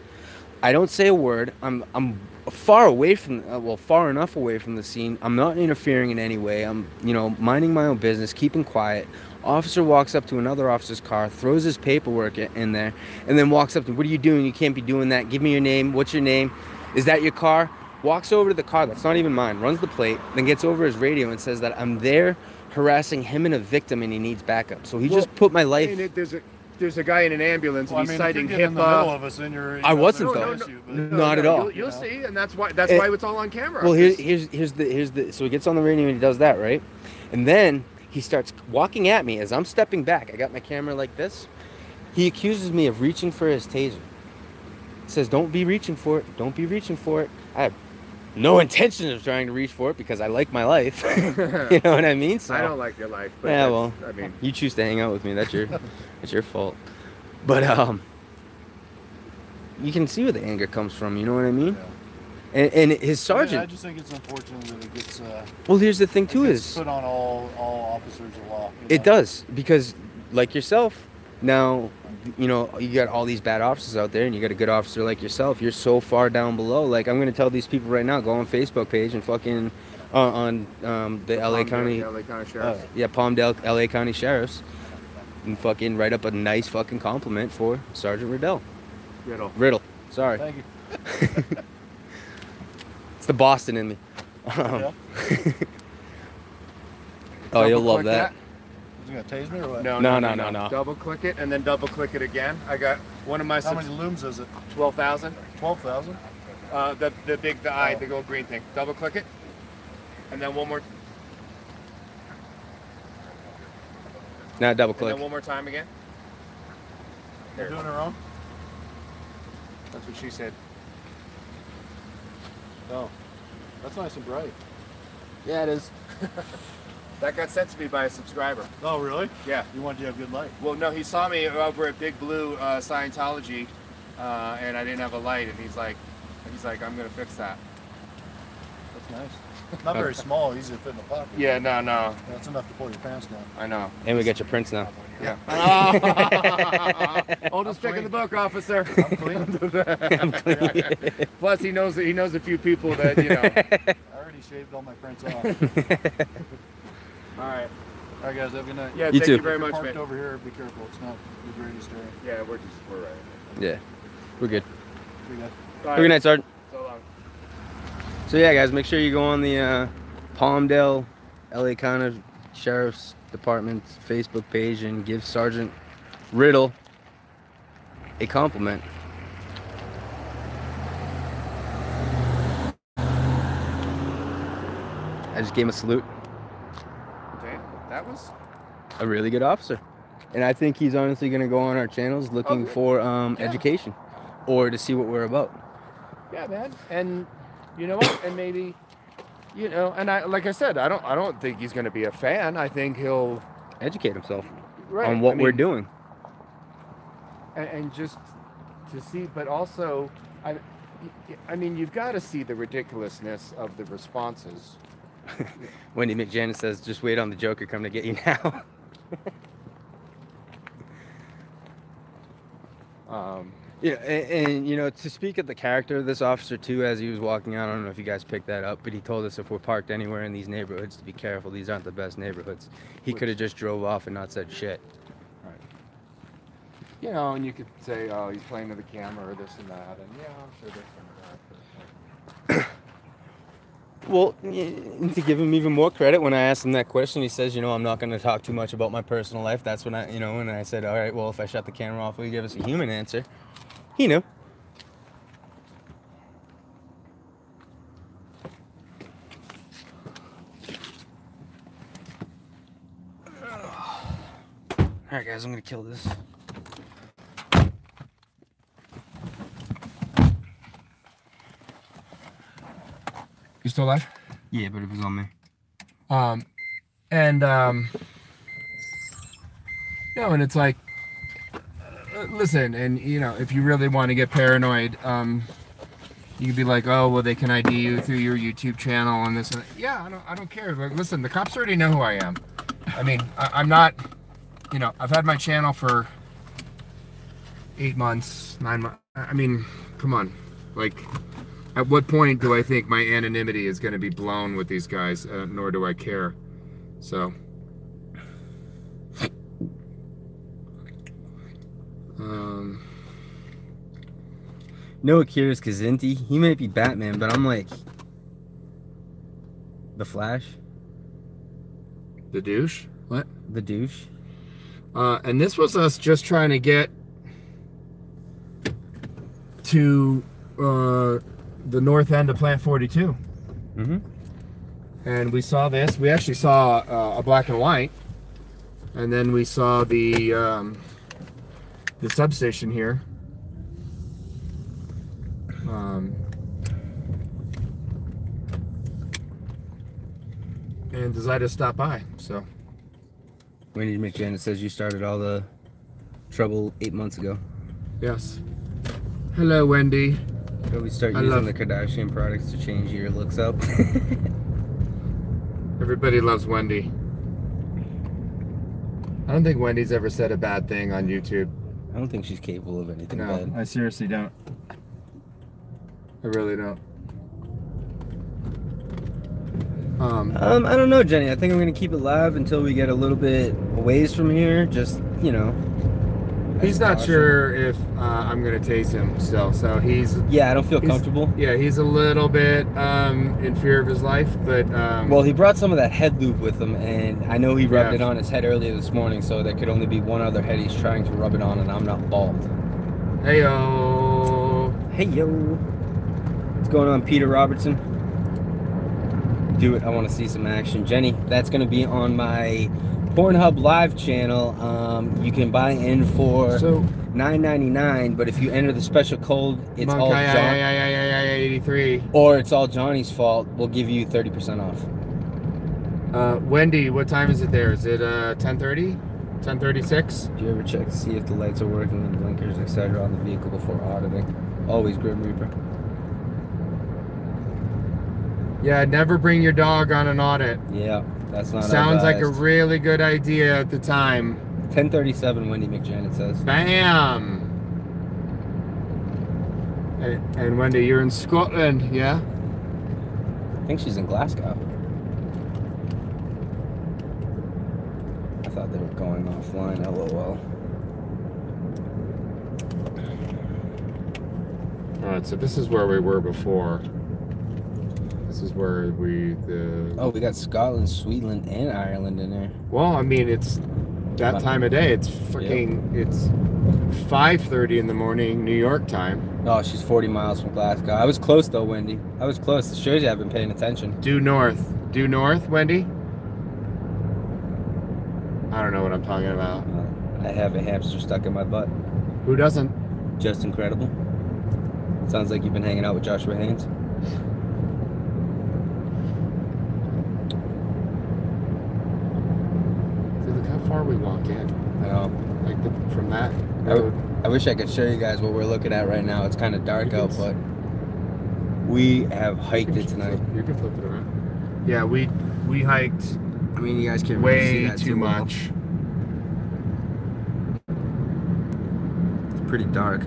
I don't say a word. I'm far away from, far enough away from the scene. I'm not interfering in any way. I'm, minding my own business, keeping quiet. Officer walks up to another officer's car, throws his paperwork in there, and then walks up to, "What are you doing? You can't be doing that. Give me your name. What's your name? Is that your car?" Walks over to the car that's not even mine, runs the plate, then gets over his radio and says that I'm there harassing him and a victim and he needs backup. So he just put my life... There's a guy in an ambulance Well, and I he's mean, if citing you get in the HIPAA. middle of us, then you're. I wasn't, there's though. no issue, but- Not at all. You'll see, and that's why Eh, it's all on camera. Well, here's the so he gets on the radio and he does that, right? And then he starts walking at me as I'm stepping back. I got my camera like this. He accuses me of reaching for his taser. Says, "Don't be reaching for it. Don't be reaching for it." I have no intention of trying to reach for it because I like my life. You know what I mean? So I don't like your life, but yeah, that's- well, I mean, you choose to hang out with me. That's your fault. But you can see where the anger comes from. You know what I mean? Yeah. And his I sergeant. just think it's unfortunate that it gets. Well, here's the thing it too gets is put on all officers of law. it does, because like yourself now, you got all these bad officers out there, and you got a good officer like yourself. You're so far down below. Like, I'm gonna tell these people right now, go on Facebook page and fucking on the LA County, LA County Sheriff's. Palmdale LA County Sheriffs, and fucking write up a nice fucking compliment for Sergeant Riddle. Sorry, Thank you. it's the Boston in me. Yeah. Oh, you'll love Double-click that. Is he gonna tase me or what? No. Double click it and then double click it again. I got one of my How many looms is it? 12,000. 12,000. The gold green thing. Double click it, and then one more. Now double And click. then one more time again. They're doing their own. That's what she said. Oh, that's nice and bright. Yeah, it is. That got sent to me by a subscriber. Oh, really? Yeah. You want you to have good light. Well, no, he saw me over at Big Blue Scientology, and I didn't have a light, and he's like, I'm gonna fix that. That's nice. Not very small, easy to fit in the pocket. Yeah, no, That's enough to pull your pants down. I know. And we got your prints now. Yeah. Oldest pick in the book, officer. I'm clean. Plus, he knows a few people that I already shaved all my prints off. All right. All right, guys, have a good night. Yeah, You thank too. you very If you're much, parked man. over here, be careful. It's not the greatest area. Yeah, we're right. Yeah, we're good. See you guys. All Have a good night, Sergeant. So long. So yeah, guys, make sure you go on the Palmdale LA County Sheriff's Department's Facebook page and give Sergeant Riddle a compliment. I just gave him a salute. Okay, that was A really good officer. And I think he's honestly going to go on our channels looking for education or to see what we're about. Yeah, man. And you know what? And maybe, you know, and like I said, I don't think he's going to be a fan. I think he'll educate himself I on what mean, we're doing. And just to see, but also, I mean, you've got to see the ridiculousness of the responses. Wendy McJanis says, just wait on the Joker come to get you now. Yeah, and you know, to speak of the character of this officer too, as he was walking out, I don't know if you guys picked that up, but he told us if we're parked anywhere in these neighborhoods to be careful. These aren't the best neighborhoods. He could have just drove off and not said shit. Right. You know, and you could say, oh, he's playing to the camera or this and that, and yeah, I'm sure there's some of that. Well, to give him even more credit, when I asked him that question, he says, you know, I'm not going to talk too much about my personal life. That's when I, you know, and I said, all right, well, if I shut the camera off, will you give us a human answer? He knew. All right, guys, I'm going to kill this. You still alive? Yeah, but it was on me. No, and it's like, listen, and you know, if you really want to get paranoid, you could be like, oh, well, they can ID you through your YouTube channel and this and that. Yeah, I don't care. Like, listen, the cops already know who I am. I mean, I'm not, you know, I've had my channel for 8 months, 9 months. I mean, come on, like. At what point do I think my anonymity is going to be blown with these guys? Nor do I care. So, No, Akira's Kazinti. He might be Batman, but I'm like the Flash. the douche? What? The douche. And this was us just trying to get to the north end of Plant 42. Mm-hmm. And we saw this. We actually saw a black and white, and then we saw the substation here. And decided to stop by. So. Wendy McJanis says you started all the trouble 8 months ago. Yes. Hello, Wendy. So we start using the Kardashian products to change your looks up. Everybody loves Wendy. I don't think Wendy's ever said a bad thing on YouTube. I don't think she's capable of anything No, bad. I seriously don't. I really don't. I don't know, Jenny. I think I'm gonna keep it live until we get a little bit ways from here. Just, you know. He's not sure if I'm gonna tase him still, so he's. Yeah, I don't feel comfortable. Yeah, he's a little bit in fear of his life, but. Well, he brought some of that head lube with him, and I know he rubbed it on his head earlier this morning, so there could only be one other head he's trying to rub it on, and I'm not bald. Hey yo. Hey yo. What's going on, Peter Robertson? Do it. I want to see some action. Jenny, that's going to be on my Pornhub live channel. You can buy in for $9.99, but if you enter the special code, it's all John 83. or it's all Johnny's fault. We'll give you 30% off. Wendy, what time is it there? Is it 10:30? 10:36? Do you ever check to see if the lights are working and blinkers, etc. on the vehicle before auditing? Always, Grim Reaper. Yeah, never bring your dog on an audit. Yeah, that's not Sounds like a advised. really good idea at the time. 10:37, Wendy McJanet says. Bam! And Wendy, you're in Scotland, yeah? I think she's in Glasgow. I thought they were going offline, LOL. Alright, so this is where we were before. This is where Oh, we got Scotland, Sweetland, and Ireland in there. Well, I mean, it's that time of day. It's fucking. Yep. It's 5:30 in the morning, New York time. Oh, she's 40 miles from Glasgow. I was close though, Wendy. I was close. It shows you I've been paying attention. Due north. Due north, Wendy. I don't know what I'm talking about. I have a hamster stuck in my butt. Who doesn't? Just incredible. Sounds like you've been hanging out with Joshua Haynes. Dude, look how far we walk in. I know. Like from that road. I wish I could show you guys what we're looking at right now. It's kind of dark out, but we have hiked it tonight. You can flip it around. Yeah, we hiked. I mean, you guys can't really see Way that too well. much. It's pretty dark,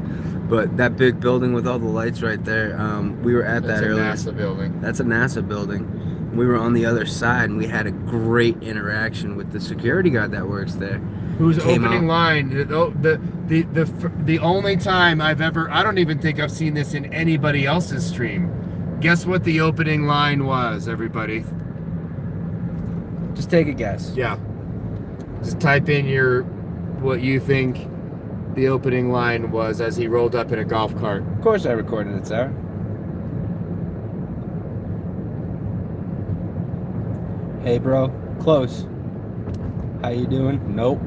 but that big building with all the lights right there. We were at That's that a earlier. NASA building. That's a NASA building. We were on the other side, and we had a great interaction with the security guard that works there. Whose Came opening out. line? The only time I've ever. I don't even think I've seen this in anybody else's stream. Guess what the opening line was, everybody? Just take a guess. Yeah. Just type in what you think the opening line was as he rolled up in a golf cart. Of course, I recorded it, Sarah. Hey, bro. Close. How you doing? Nope.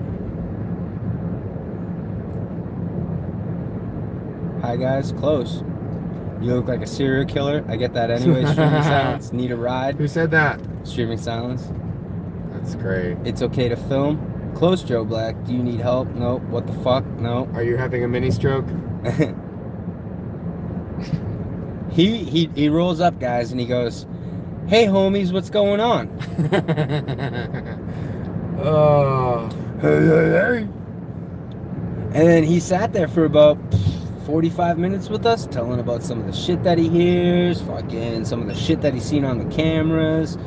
Hi, guys. Close. You look like a serial killer. I get that anyway. Streaming silence. Need a ride. Who said that? Streaming silence. That's great. It's okay to film. Close, Joe Black. Do you need help? Nope. What the fuck? No. Are you having a mini stroke? He rolls up, guys, and he goes, "Hey, homies, what's going on?" Oh. Hey. And then he sat there for about 45 minutes with us, telling about some of the shit that he hears, fucking some of the shit that he's seen on the cameras.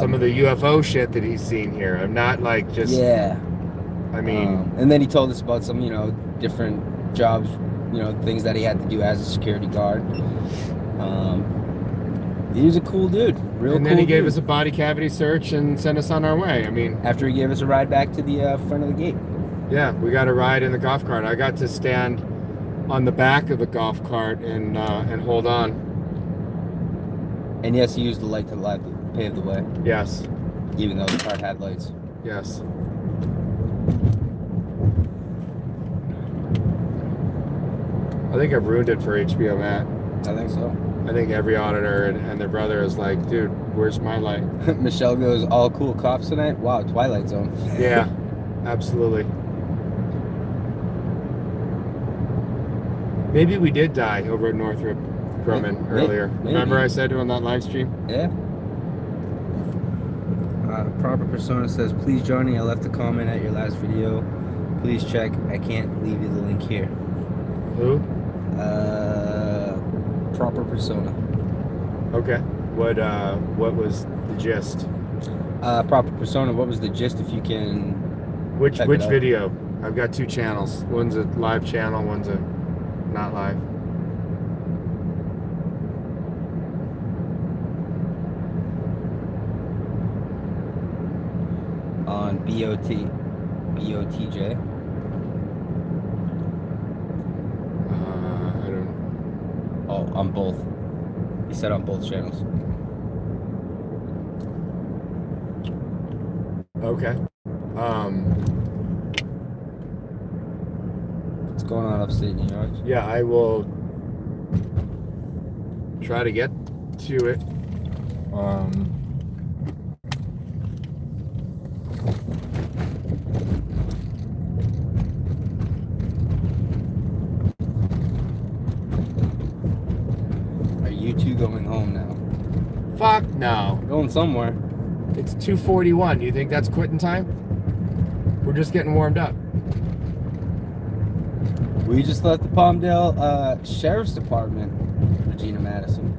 Some of the UFO shit that he's seen here. I'm not like just. Yeah. I mean. And then he told us about some, different jobs, things that he had to do as a security guard. He was a cool dude. And then he gave us a body cavity search and sent us on our way. I mean. After he gave us a ride back to the front of the gate. Yeah, we got a ride in the golf cart. I got to stand on the back of the golf cart and hold on. And yes, he used the light to pave the way. Yes. Even though the cart had lights. Yes. I think I've ruined it for HBO Matt. I think so. I think every auditor and their brother is like, dude, where's my light? Michelle goes, all cool cops tonight? Wow, Twilight Zone. Yeah, absolutely. Maybe we did die over at Northrop Grumman earlier. Maybe. Remember I said on that live stream? Yeah. Proper Persona says, please, Johnny, I left a comment at your last video. Please check. I can't leave you the link here. Who? Proper Persona. Okay. What was the gist? Proper Persona, what was the gist if you can... Which check it out? video? I've got two channels. One's a live channel, one's a not live. On BOTJ. I don't. Oh, on both. He said on both channels. Okay. What's going on upstate New York? Yeah, I will try to get to it. Are you two going home now? Fuck no. Going somewhere. It's 2:41. You think that's quitting time? We're just getting warmed up. We just left the Palmdale Sheriff's Department, Regina Madison.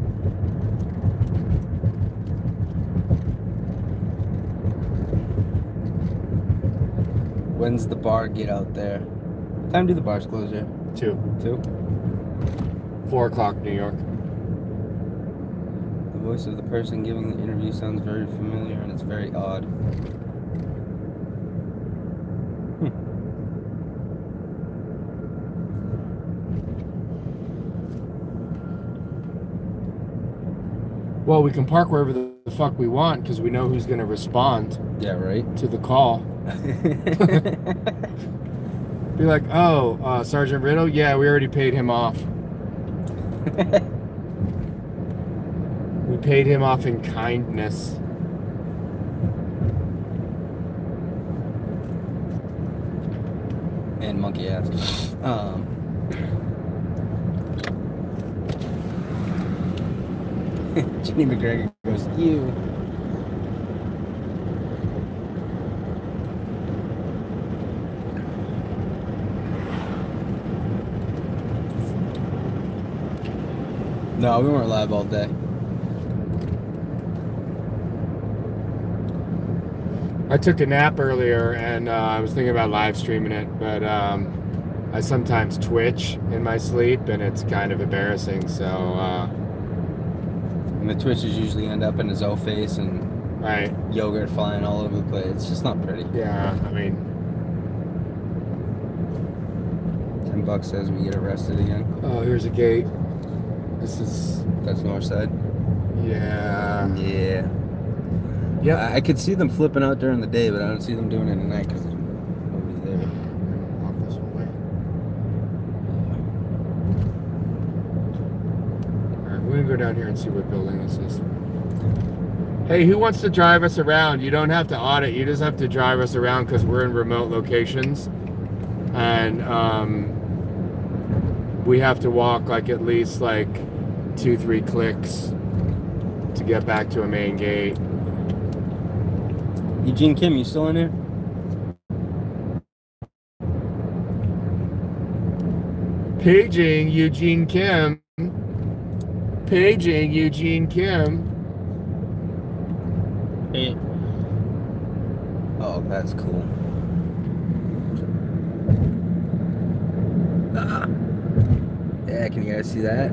When's the bar get out there? What time do the bars close here? 2. 2? 4 o'clock New York. The voice of the person giving the interview sounds very familiar and it's very odd. Well, we can park wherever the fuck we want because we know who's going to respond. Yeah, right. To the call. Be like, oh, Sergeant Riddle? Yeah, we already paid him off. We paid him off in kindness. And monkey ass. Jenny McGregor goes, you. No, we weren't live all day. I took a nap earlier and I was thinking about live streaming it, but I sometimes twitch in my sleep and it's kind of embarrassing, so... And the twitches usually end up in his O face and right. Yogurt flying all over the place. It's just not pretty. Yeah, I mean... $10 says we get arrested again. Oh, here's a gate. This is... That's north side? Yeah. Yeah. Yeah. I could see them flipping out during the day, but I don't see them doing it at night because nobody's there. I'm gonna walk this way. Alright, we're gonna go down here and see what building this is. Hey, who wants to drive us around? You don't have to audit, you just have to drive us around because we're in remote locations. And we have to walk like at least like 2-3 clicks to get back to a main gate. Eugene Kim, you still in there? Paging Eugene Kim. Paging Eugene Kim. Hey. Oh, that's cool. Yeah, can you guys see that?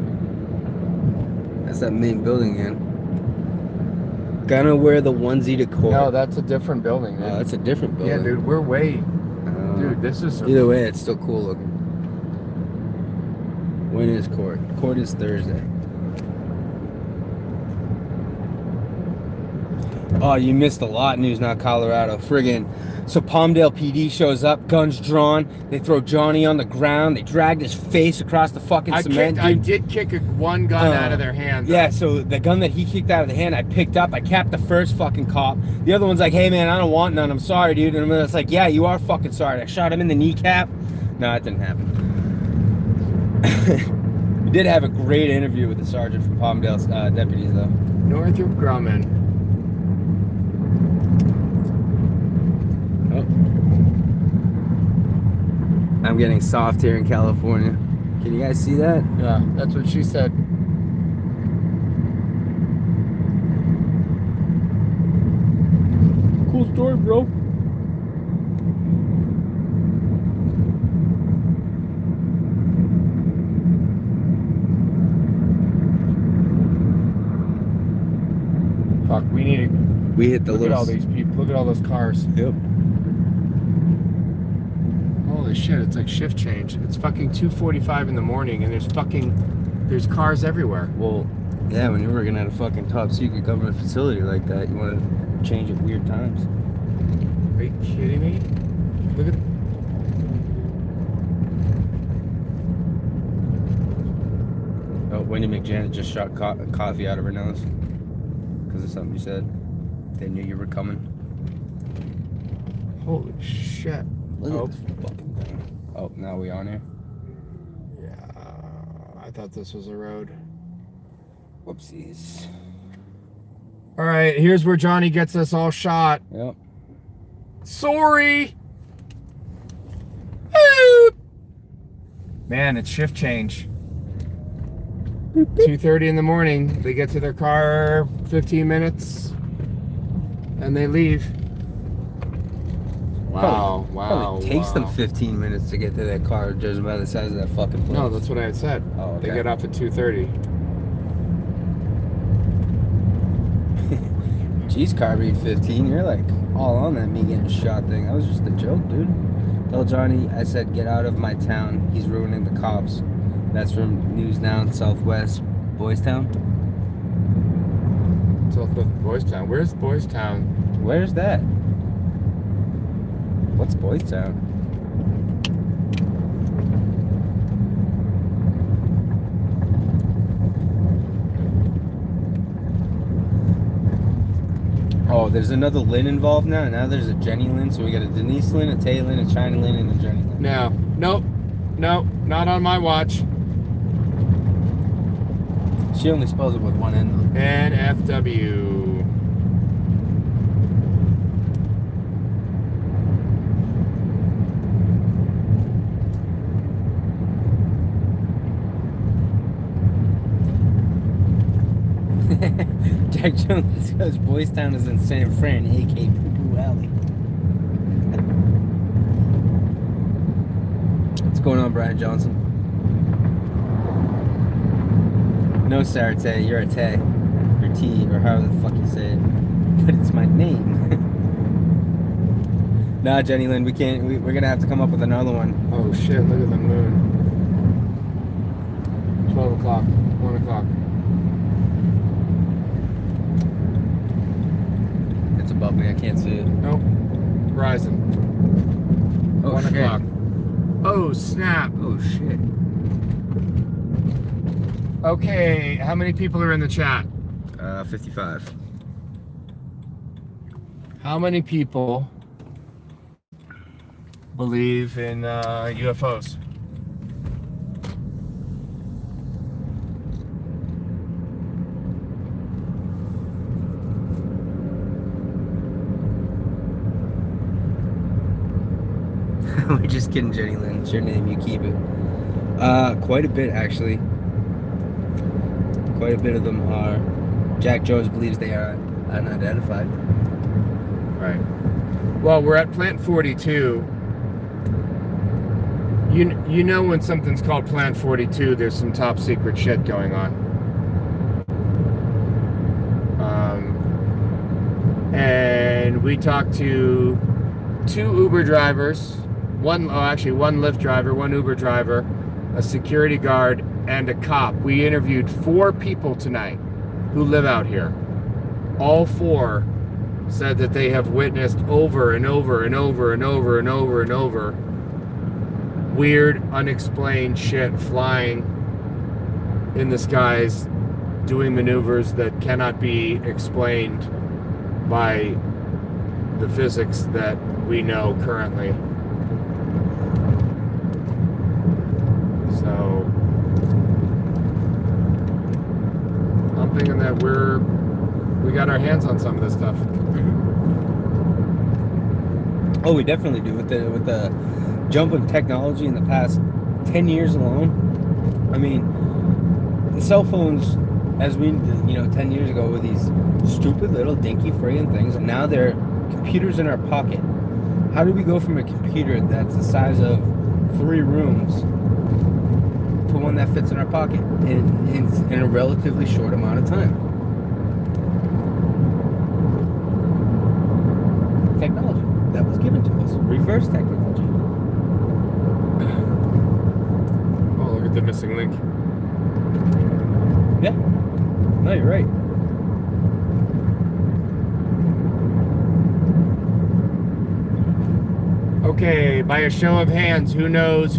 That's that main building again. Gonna wear the onesie to court. No, that's a different building, man. Oh, that's a different building. Yeah, dude, we're way... Dude, this is... Either way, it's still cool looking. When is court? Court is Thursday. Oh, you missed a lot, News Now Colorado. Friggin'. So Palmdale PD shows up, guns drawn. They throw Johnny on the ground. They dragged his face across the fucking cement. I did kick one gun out of their hand. Yeah, so the gun that he kicked out of the hand, I picked up. I capped the first fucking cop. The other one's like, hey, man, I don't want none. I'm sorry, dude. And it's like, yeah, you are fucking sorry. I shot him in the kneecap. No, that didn't happen. We did have a great interview with the sergeant from Palmdale's deputies, though. Northrop Grumman. I'm getting soft here in California. Can you guys see that? Yeah, that's what she said. Cool story, bro. Fuck, we need to... We hit the look little... at all these people. Look at all those cars. Yep. Holy shit, it's like shift change. It's fucking 2:45 in the morning and there's cars everywhere. Well, yeah, when you're working at a fucking top secret government facility like that, you want to change at weird times. Are you kidding me? Look at... Oh, Wendy McJanet just shot coffee out of her nose. Because of something you said. They knew you were coming. Holy shit. Look at this fucking thing. Oh, now we on here? Yeah, I thought this was a road. Whoopsies. All right, here's where Johnny gets us all shot. Yep. Sorry. Man, it's shift change. 2:30 in the morning. They get to their car 15 minutes and they leave. Wow, Probably takes them 15 minutes to get to that car, judging by the size of that fucking place. No, that's what I had said. Oh, okay. They get off at 2:30. Geez, Carbide 15, you're like all on that me getting shot thing. That was just a joke, dude. Tell Johnny I said get out of my town. He's ruining the cops. That's from News Now in Southwest Boys Town. Southwest Boys Town. Where's Boys Town? Where's that? What's Boys Town? Oh, there's another Lynn involved now. Now there's a Jenny Lynn. So we got a Denise Lynn, a Tay Lynn, a China Lynn, and a Jenny Lynn. No. Nope. No, not on my watch. She only spells it with one N though. NFW. Jack Jones says Boys Town is in San Fran, aka Poo Alley. What's going on, Brian Johnson? No, Sarah Tay, you're a Tay. Or T, or however the fuck you say it. But it's my name. Nah, Jenny Lynn, we can't. We're gonna have to come up with another one. Oh shit, look at the moon. 12 o'clock, 1 o'clock. It's above me, I can't see it. Nope. Horizon. Oh, 1 shit. o'clock. Oh, snap. Oh, shit. Okay, how many people are in the chat? 55. How many people believe in UFOs? We're just kidding, Jenny Lynn. It's your name, you keep it. Quite a bit, actually. Quite a bit of them are. Jack Jones believes they are unidentified. Right. Well, we're at Plant 42. You know when something's called Plant 42, there's some top secret shit going on. And we talked to 2 Uber drivers, one Lyft driver, 1 Uber driver, a security guard, and a cop. We interviewed 4 people tonight who live out here. All 4 said that they have witnessed over and over and over and over and over and over weird, unexplained shit flying in the skies, doing maneuvers that cannot be explained by the physics that we know currently. So I'm thinking that we got our hands on some of this stuff. Oh, we definitely do. With the jump in technology in the past 10 years alone. I mean, the cell phones, as we, 10 years ago, were these stupid little dinky friggin' things, and now they're computers in our pocket. How do we go from a computer that's the size of 3 rooms to one that fits in our pocket in a relatively short amount of time? Technology that was given to us. Reverse technology. Oh, look at the missing link. Yeah. No, you're right. Okay, by a show of hands, who knows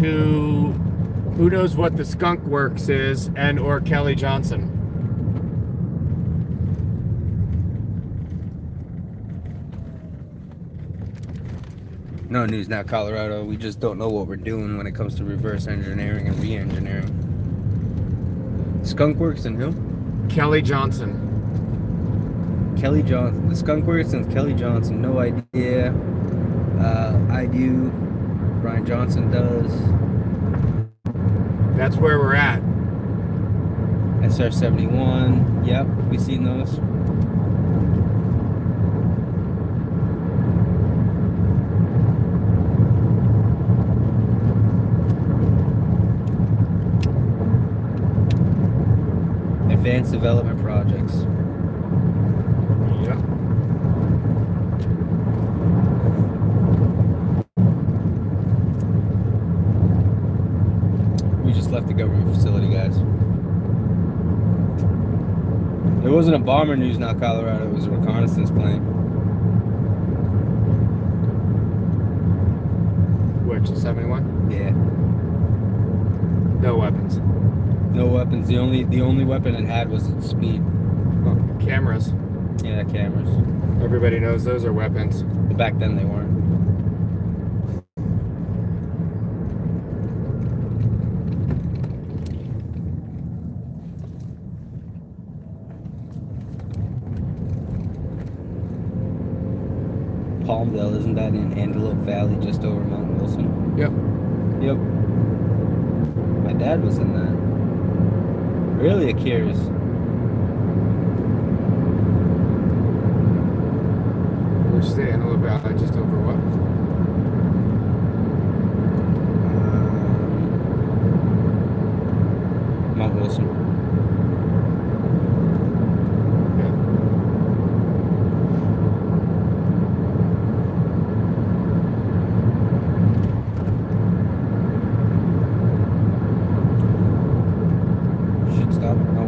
what the Skunk Works is and or Kelly Johnson? No News Now, Colorado. We just don't know what we're doing when it comes to reverse engineering and re-engineering. Skunkworks and who? Kelly Johnson. Kelly Johnson. The Skunkworks and Kelly Johnson. No idea. I do. Brian Johnson does. That's where we're at. SR-71. Yep, we've seen those. Advanced development projects. Yep. government facility, guys. It wasn't a bomber news, not Colorado. It was a reconnaissance plane. Which, 71? Yeah. No weapons. No weapons. The only weapon it had was its speed. Well, cameras. Yeah, cameras. Everybody knows those are weapons. But back then they weren't. Palmdale, isn't that in Antelope Valley, just over Mount Wilson? Yep. Yep. My dad was in that. Really curious. Which the Antelope Valley, just over what? Mount Wilson.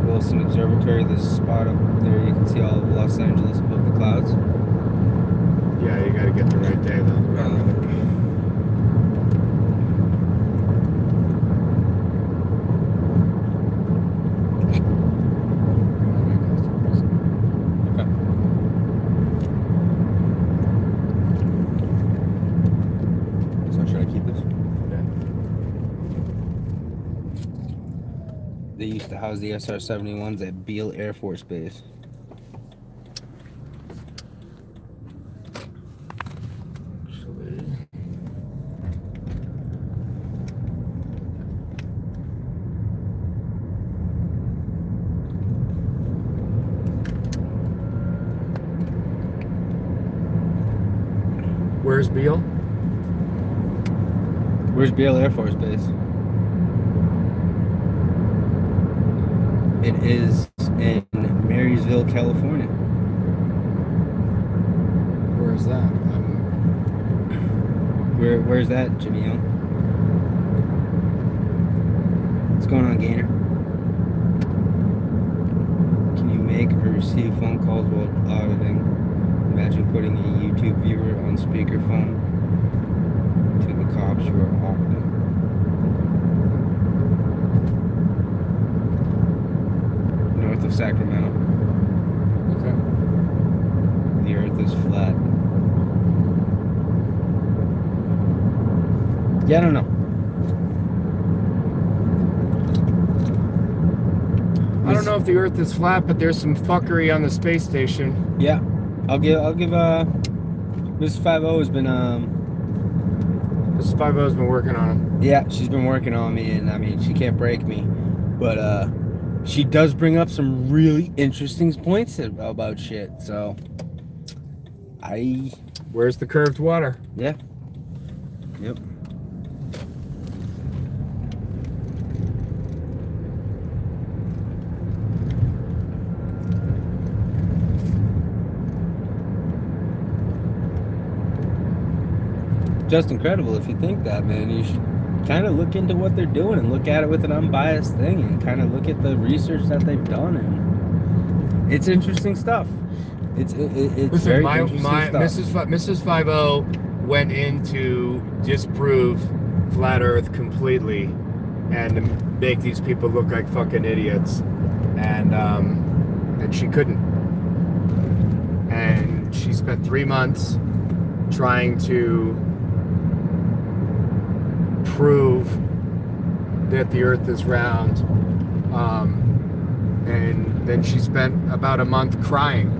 Wilson Observatory. There's a spot up there. You can see all of Los Angeles above the clouds. Yeah, you gotta get the right day though. Okay. So should I keep this? They used to house the SR-71s at Beale Air Force Base. Where's Beale? Where's Beale Air Force Base? It is in Marysville, California. Where's that? Where's that, Jimmy Young? What's going on, Gainer? Can you make or receive phone calls while auditing? Imagine putting a YouTube viewer on speakerphone to the cops you are auditing. North of Sacramento. Okay. The earth is flat. Yeah, I don't know. I don't know if the earth is flat, but there's some fuckery on the space station. Yeah. I'll give Mrs. 50 has been Mrs. 50 has been working on them. yeah, she's been working on me, and I mean she can't break me. But she does bring up some really interesting points about shit. So Where's the curved water? yeah. Yep. Just incredible. If you think that, man, you should kind of look into what they're doing and look at it with an unbiased thing and kind of look at the research that they've done, and it's interesting stuff. It's Listen, very interesting stuff. Mrs. 50 went in to disprove flat Earth completely and to make these people look like fucking idiots, and she couldn't. And she spent 3 months trying to prove that the earth is round, and then she spent about a month crying,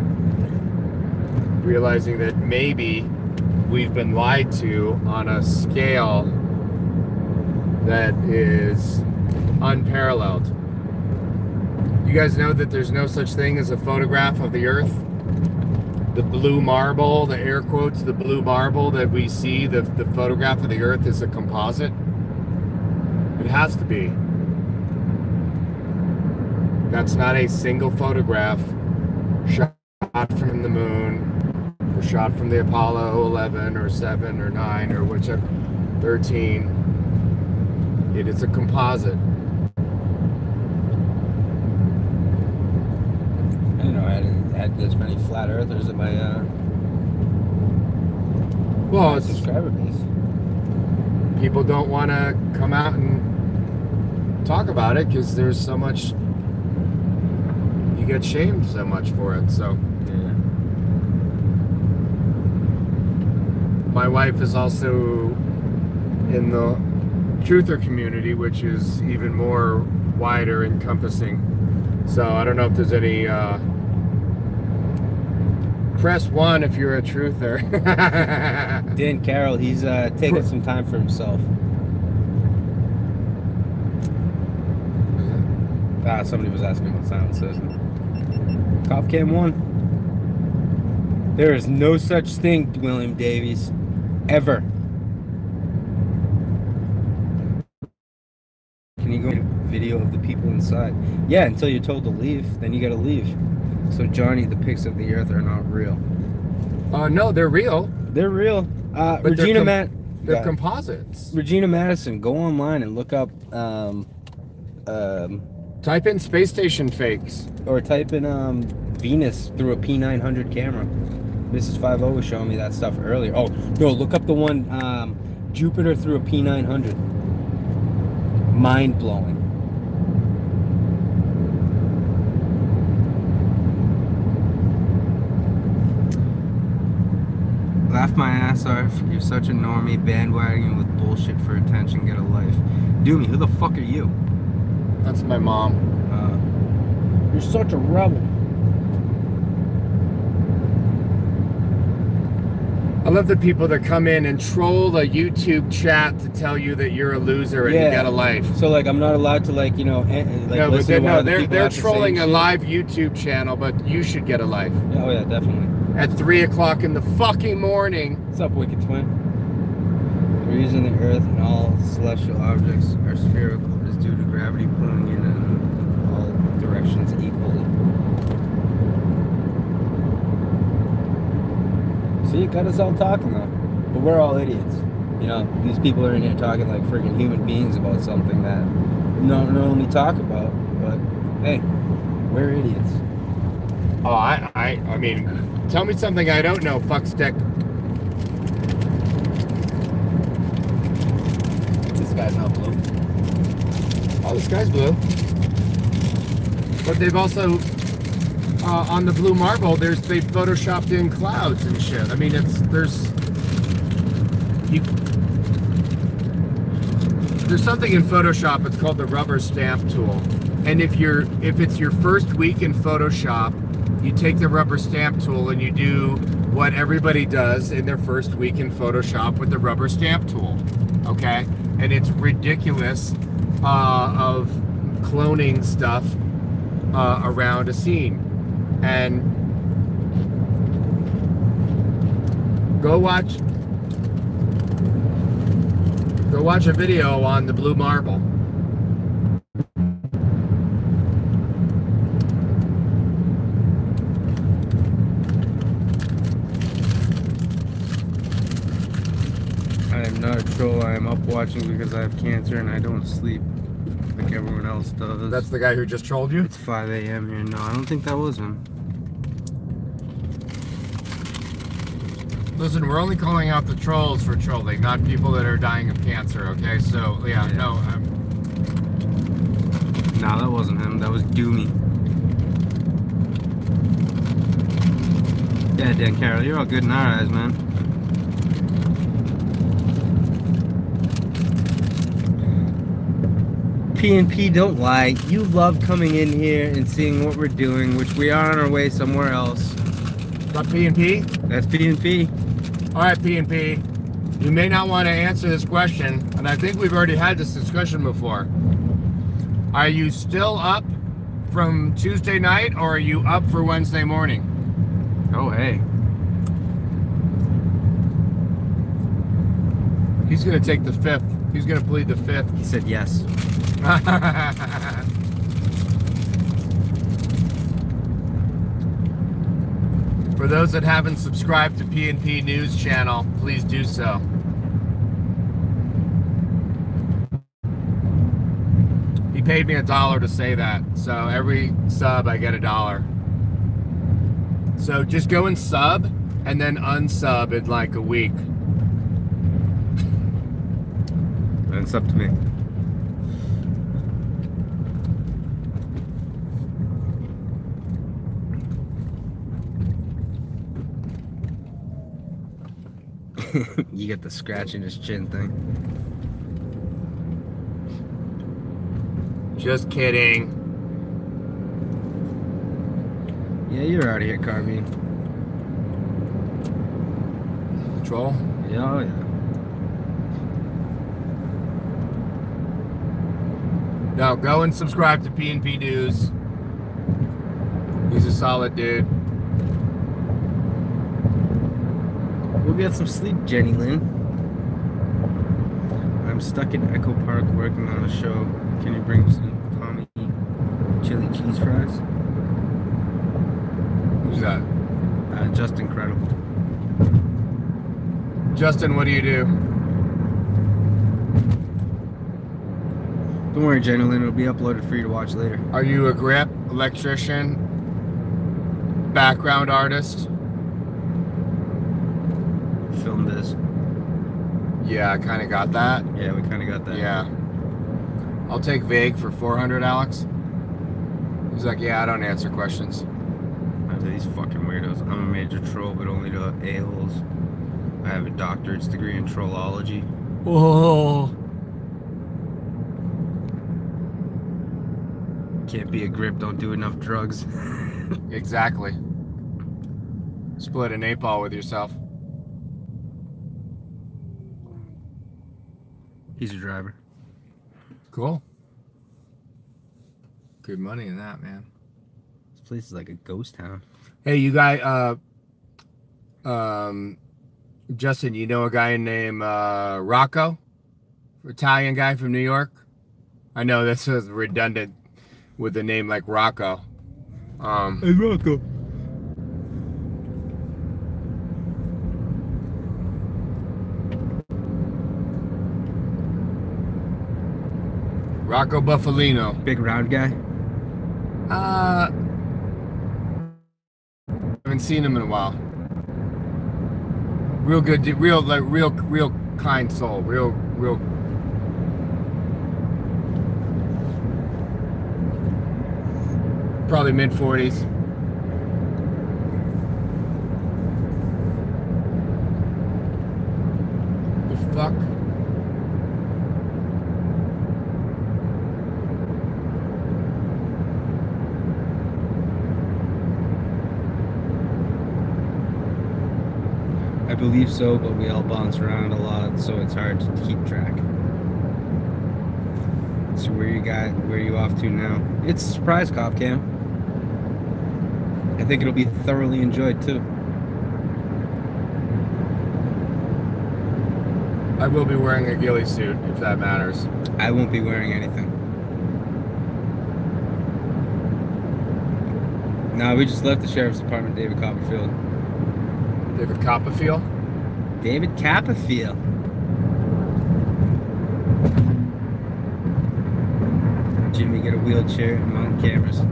realizing that maybe we've been lied to on a scale that is unparalleled. You guys know that there's no such thing as a photograph of the earth? The blue marble, the air quotes, the blue marble that we see, the photograph of the earth is a composite. It has to be. That's not a single photograph shot from the moon, or shot from the Apollo 11 or 7 or 9 or whichever, 13. It is a composite. had this many flat earthers in my Well, my it's, subscriber base. people don't want to come out and talk about it because there's so much. You get shamed so much for it. So Yeah. my wife is also in the truther community, which is even more wider encompassing. So I don't know if there's any. Press 1 if you're a truther. Dan Carroll, he's taking some time for himself. Somebody was asking what silence says. Cop Cam 1. There is no such thing, William Davies, ever. Can you go to video of the people inside? Yeah, until you're told to leave, then you gotta leave. So Johnny, the pics of the earth are not real. No, they're real. They're real. But Regina they're composites. Regina Madison, go online and look up Type in space station fakes. or type in Venus through a P900 camera. Mrs. 50 was showing me that stuff earlier. Oh no, look up the one Jupiter through a P900. Mind blowing. Laugh my ass off. You're such a normie, bandwagoning with bullshit for attention. Get a life. Doomy, who the fuck are you? That's my mom. You're such a rebel. I love the people that come in and troll a YouTube chat to tell you that you're a loser and you got a life. So like, I'm not allowed to like, you know, No, but they're trolling a live YouTube channel, but you should get a life. Oh yeah, definitely. At 3 o'clock in the fucking morning. What's up, Wicked Twin? The reason the Earth and all celestial objects are spherical is due to gravity pulling in all directions equally. See, it got us all talking though. But we're all idiots. You know, these people are in here talking like freaking human beings about something that we don't normally talk about. But hey, we're idiots. Oh, I mean, tell me something I don't know, fuck stick. This guy's not blue. Oh, the sky's blue. But they've also, on the blue marble, they've photoshopped in clouds and shit. I mean, there's something in Photoshop. It's called the rubber stamp tool. And if it's your first week in Photoshop, you take the rubber stamp tool and you do what everybody does in their first week in Photoshop with the rubber stamp tool, okay? And it's ridiculous of cloning stuff around a scene. And go watch a video on the blue marble. I am not a troll. I am up watching because I have cancer and I don't sleep like everyone else does. That's the guy who just trolled you? It's 5 a.m. here. No, I don't think that was him. Listen, we're only calling out the trolls for trolling, not people that are dying of cancer, okay? So, yeah. No. No, that wasn't him. That was Doomy. Yeah, Dan Carroll, you're all good in our eyes, man. P&P, don't lie. You love coming in here and seeing what we're doing, which we are on our way somewhere else. Is that P&P? That's P&P. All right, P&P. You may not want to answer this question, and I think we've already had this discussion before. Are you still up from Tuesday night, or are you up for Wednesday morning? Oh, hey. He's going to take the 5th. He's going to plead the 5th. He said yes. For those that haven't subscribed to P&P News channel, please do so. He paid me $1 to say that, so every sub I get $1. So just go and sub, and then unsub in like a week. It's up to me. You get the scratch in his chin thing. Just kidding. Yeah, you're out of here, Carbine. Troll? Yeah, oh yeah. No, go and subscribe to P&P News. He's a solid dude. We'll get some sleep, Jenny Lynn. I'm stuck in Echo Park working on a show. Can you bring some Tommy chili cheese fries? Who's that? Just incredible. Justin, what do you do? Don't worry, Jenny Lynn. It'll be uploaded for you to watch later. Are you a grip, electrician, background artist? Film this. Yeah, I kind of got that. Yeah, we kind of got that. Yeah. I'll take vague for 400, Alex. He's like, yeah, I don't answer questions. After these fucking weirdos. I'm a major troll, but only to a-holes. I have a doctorate's degree in trollology. Oh. Can't be a grip, don't do enough drugs. Exactly. Split an 8-ball with yourself. He's a driver. Cool. Good money in that, man. This place is like a ghost town. Hey, you guys, Justin, you know a guy named Rocco? Italian guy from New York? I know this is redundant with a name like Rocco. Hey, Rocco. Rocco Buffalino. Big round guy? Haven't seen him in a while. Real good, real kind soul. Real. Probably mid-40s. The fuck? I believe so, but we all bounce around a lot, so it's hard to keep track. So where you off to now? It's a surprise cop cam. I think it'll be thoroughly enjoyed too. I will be wearing a ghillie suit, if that matters. I won't be wearing anything. No, we just left the sheriff's department, David Copperfield. David Copperfield? David Copperfield. Jimmy, get a wheelchair. I'm on cameras.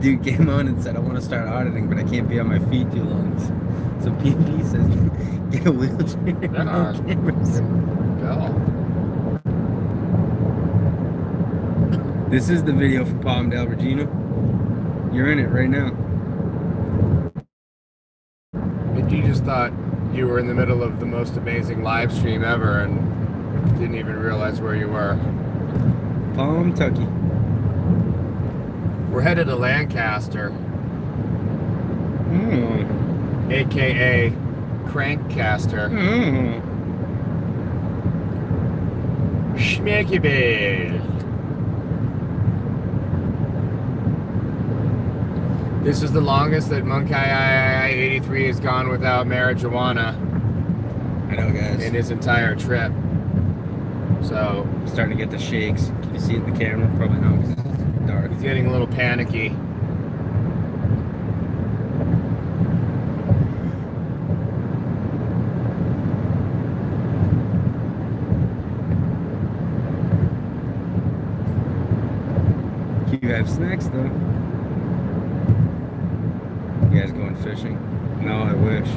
Dude came on and said, I want to start auditing, but I can't be on my feet too long. So P&P says, get a wheelchair. I'm on cameras. Go. This is the video from Palmdale, Regina. You're in it right now. And you just thought you were in the middle of the most amazing live stream ever and didn't even realize where you were. Palm Tucky. We're headed to Lancaster. AKA Crankcaster. Schmecky Bill. This is the longest that Monkey 83 has gone without marijuana. I know, guys. In his entire trip. So, I'm starting to get the shakes. Can you see it in the camera? Probably not because it's dark. He's getting a little panicky. have snacks though. You guys going fishing? No, I wish.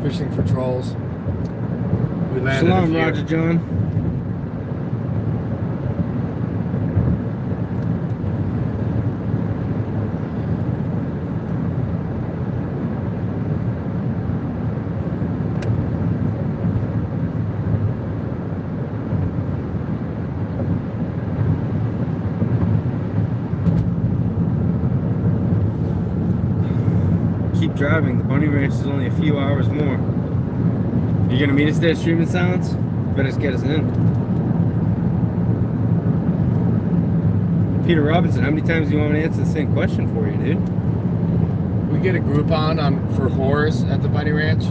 Fishing for trolls. We landed Shalom, Roger John. Keep driving. The Bunny Ranch is only a few hours more. You gonna meet us there streaming Silence? Better get us in. Peter Robinson, how many times do you want me to answer the same question for you, dude? We get a Groupon for whores at the Bunny Ranch.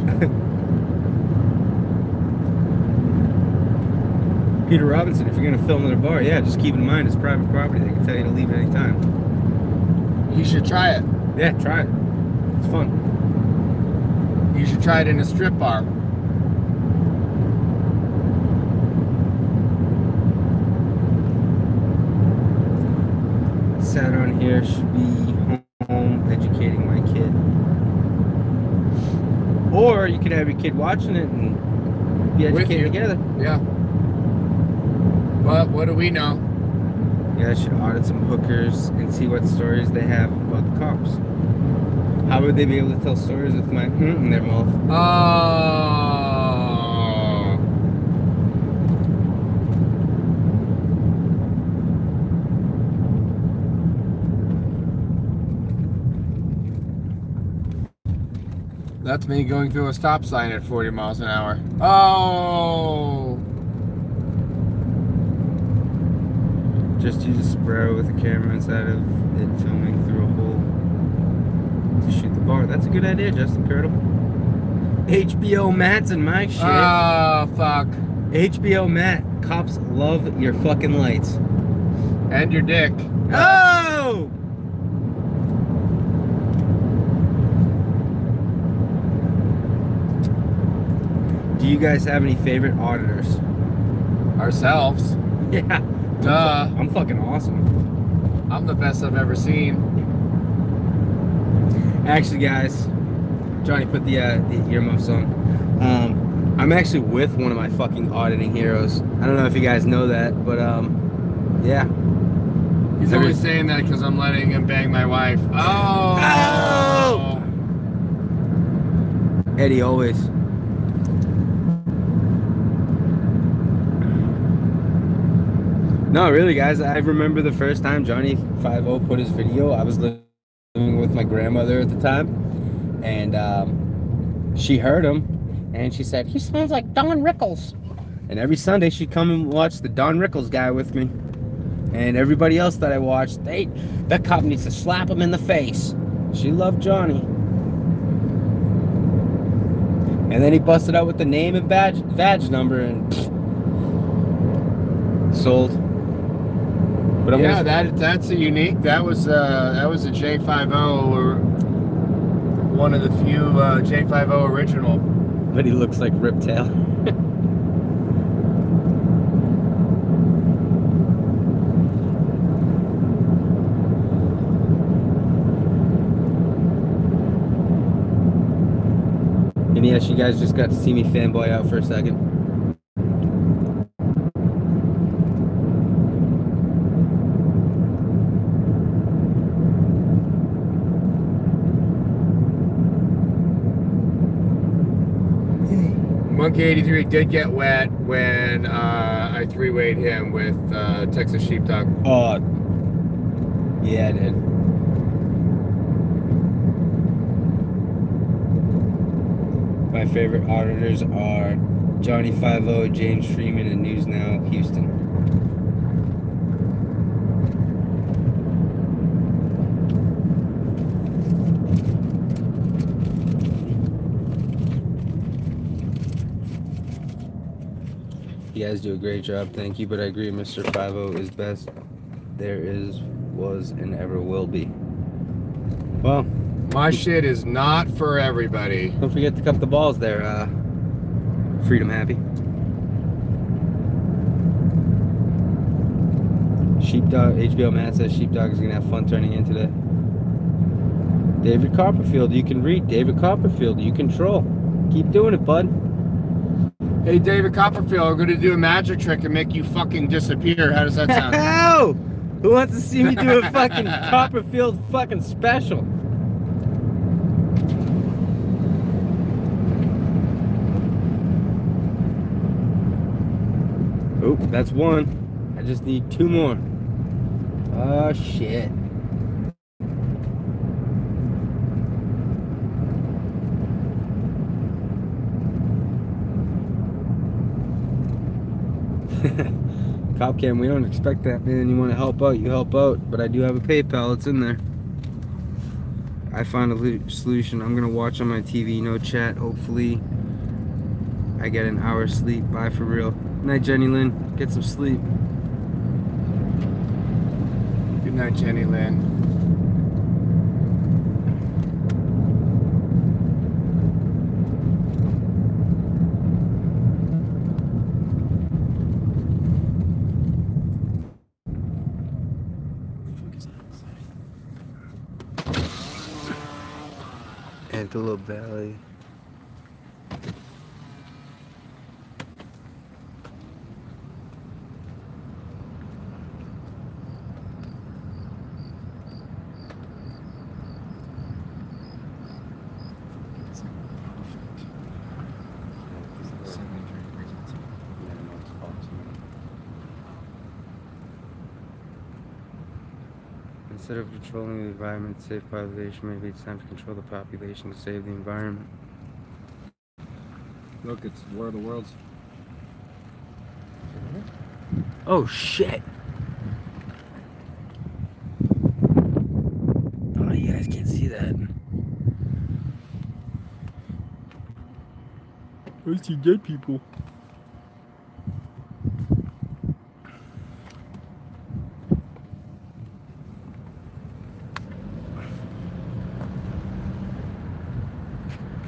Peter Robinson, if you're gonna film at a bar, yeah, just keep in mind it's private property. They can tell you to leave at any time. You should try it. Yeah, try it. It's fun. You should try it in a strip bar. Sat on here, should be home educating my kid. Or you could have your kid watching it and be educated together. Yeah. But what do we know? Yeah, I should audit some hookers and see what stories they have about the cops. How would they be able to tell stories with my in their mouth? Oh. That's me going through a stop sign at 40 miles an hour. Oh. Just use a sprayer with a camera inside of it filming through a hole to shoot the bar. That's a good idea, Justin Curtle. HBO Matt's in my shit. Oh, fuck. HBO Matt, cops love your fucking lights. And your dick. Oh! Do you guys have any favorite auditors? Ourselves. Yeah. Duh. I'm fucking awesome. I'm the best I've ever seen. Actually, guys, Johnny put the earmuffs on. I'm actually with one of my fucking auditing heroes. I don't know if you guys know that, but yeah. He's only saying that because I'm letting him bang my wife. Oh! Oh! Eddie always. No, really, guys. I remember the first time Johnny 5-0 put his video. I was living with my grandmother at the time, and she heard him, and she said, "He smells like Don Rickles." And every Sunday she'd come and watch the Don Rickles guy with me, and everybody else that I watched, that cop needs to slap him in the face. She loved Johnny. And then he busted out with the name and badge number, and sold. But yeah, that's a unique. That was a J50 or one of the few J50 original. But he looks like Rip Taylor. And yes, you guys just got to see me fanboy out for a second. Monkey 83 did get wet when I three-wayed him with Texas Sheepdog. Oh, yeah, I did. My favorite auditors are Johnny 5-0, James Freeman, and News Now Houston. You guys do a great job, thank you, but I agree Mr. 5-0 is best there is, was, and ever will be. Well, my shit is not for everybody. don't forget to cup the balls there, Freedom Happy. Sheepdog, HBO Matt says Sheepdog is going to have fun turning in today. David Copperfield, you can read. David Copperfield, you control. Keep doing it, bud. Hey, David Copperfield, we're going to do a magic trick and make you fucking disappear. How does that sound? Ow! Who wants to see me do a fucking Copperfield fucking special? Oh, that's one. I just need 2 more. Oh, shit. Cop Cam, we don't expect that, man. You want to help out, you help out. But I do have a PayPal, it's in there. I found a solution. I'm going to watch on my TV, no chat. Hopefully, I get an hour's sleep. Bye for real. Night, Jenny Lynn. Get some sleep. Good night, Jenny Lynn. Antelope Valley. Instead of controlling the environment to save population, maybe it's time to control the population to save the environment. Look, it's War of the Worlds. Oh shit! Oh, you guys can't see that. I see dead people.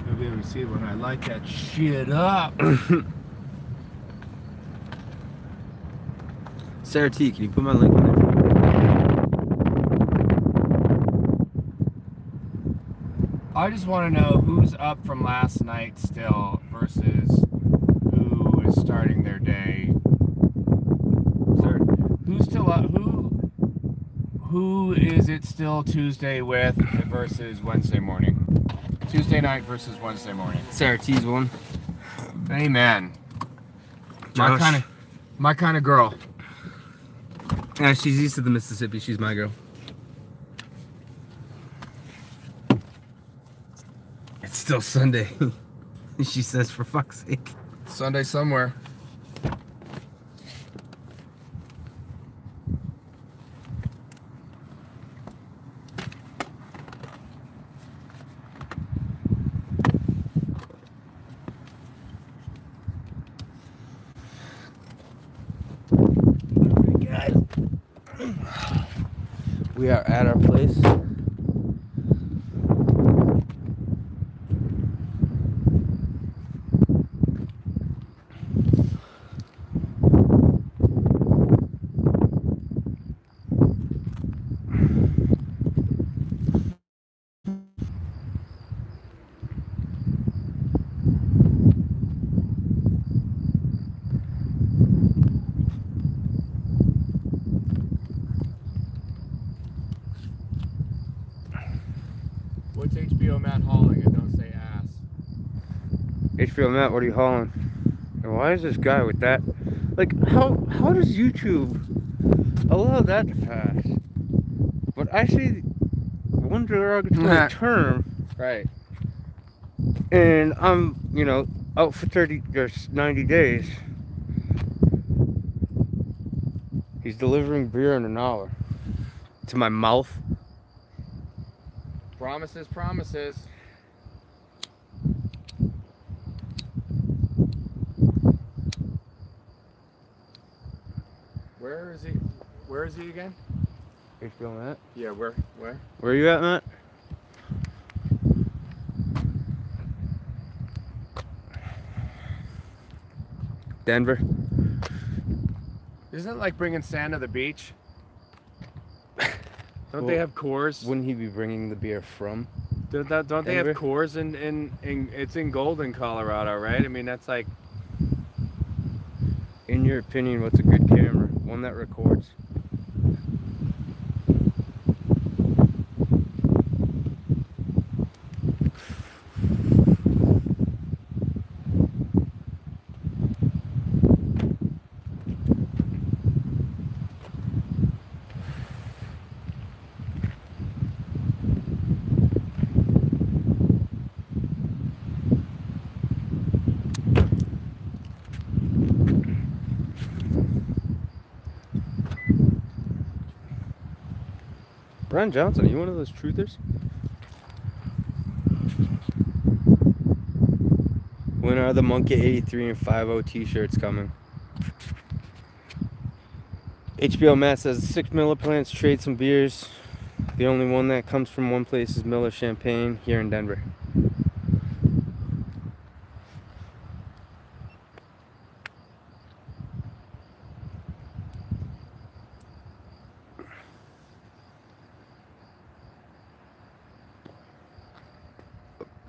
You'll be able to see when I light that shit up. Sarah T, can you put my link in there? I just want to know who's up from last night still versus who is starting their day. Who's still up? Who is it still Tuesday with versus Wednesday morning? Tuesday night versus Wednesday morning. Sarah T's one. Amen. Josh. My kind of girl. Yeah, she's east of the Mississippi. She's my girl. It's still Sunday. She says, for fuck's sake. Sunday somewhere. We are at our place. What's HBO Matt hauling and don't say ass? HBO Matt, what are you hauling? And why is this guy with that? Like, how does YouTube allow that to pass? But I see one derogatory term. Right. And I'm, you know, out for 30 or 90 days. He's delivering beer in an hour to my mouth. Promises, promises. Where is he? Where is he again? HBO Matt? Yeah, where? Where are you at, Matt? Denver. Isn't it like bringing sand to the beach? Don't they have Coors? Wouldn't he be bringing the beer from? Don't they have Denver? Coors in it's in Golden, Colorado, right? I mean, that's like, In your opinion, what's a good camera? One that records. Brian Johnson, are you one of those truthers? When are the Monkey 83 and 50 t-shirts coming? HBO Matt says 6 Miller plants trade some beers. The only one that comes from one place is Miller Champagne here in Denver.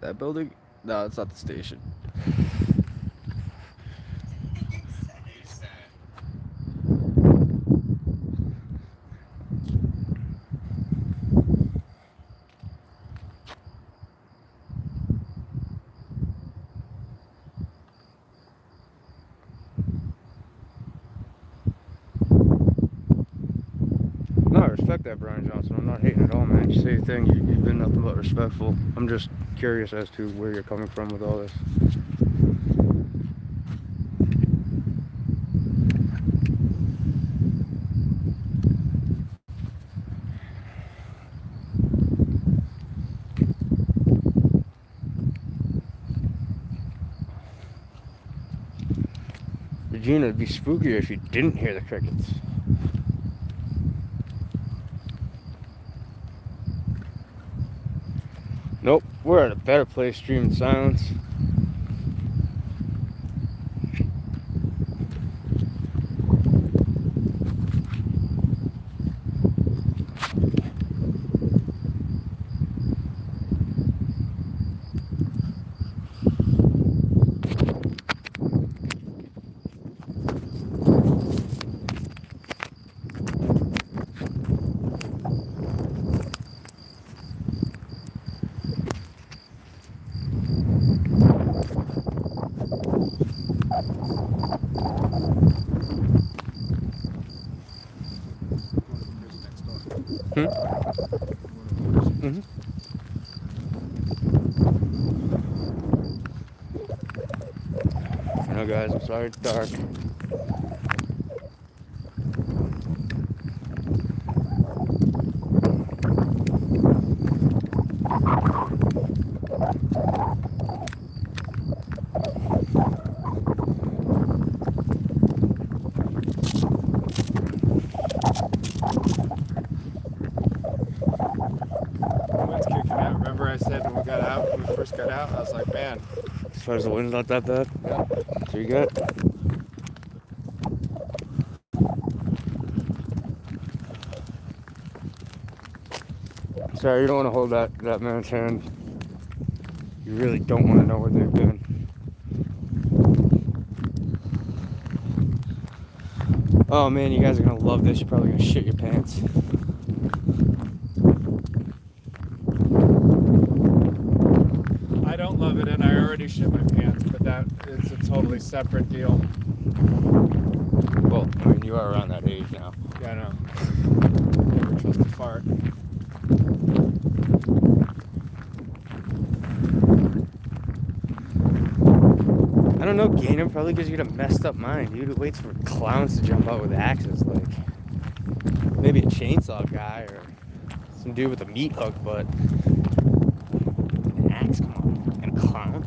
That building? No, it's not the station. No, I respect that, Brian Johnson. I'm not hating at all, man. You say your thing. You've been nothing but respectful. I'm just curious as to where you're coming from with all this. Regina, it'd be spookier if you didn't hear the crickets. Nope, we're at a better place streaming silence. Mm-hmm. I know, guys, I'm sorry it's dark. wind's kicking out. Remember I said when we first got out, I was like, man. As far as the wind's not that bad? Yeah. So you good? Sorry, you don't want to hold that man's hand. You really don't want to know where they've been. Oh man, you guys are gonna love this. You're probably gonna shit your pants. I don't love it, and I already shit my pants, but that is a totally separate deal. Well, I mean, you are around that age now. Yeah, I know. Never trust a fart. I don't know, Gainer, probably because you got a messed up mind, dude. It waits for clowns to jump out with axes, like maybe a chainsaw guy or some dude with a meat hook, but an axe, come on, and a clown.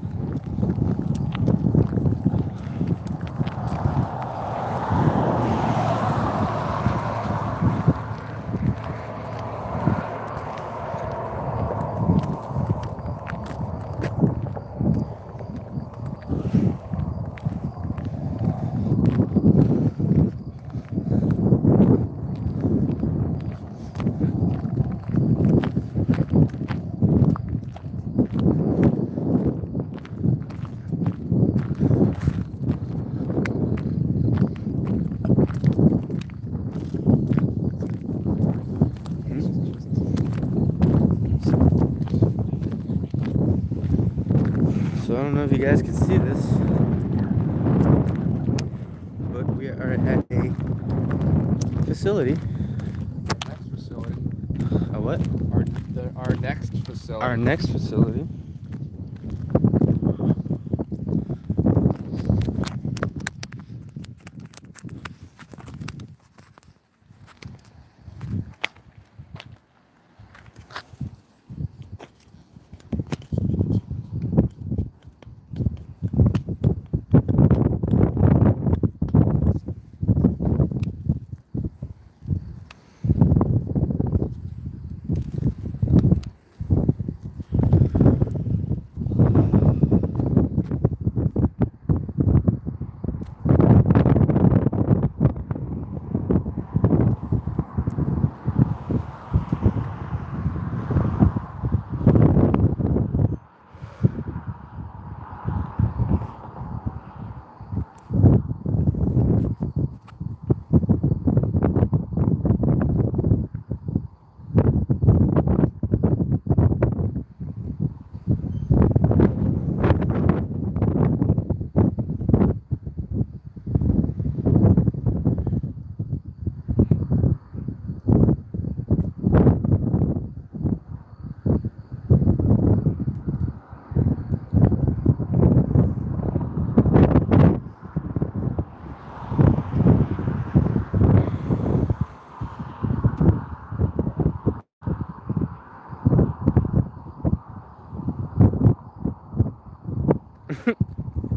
I don't know if you guys can see this, but we are at a facility. Next facility. A what? Our next facility. Our next facility.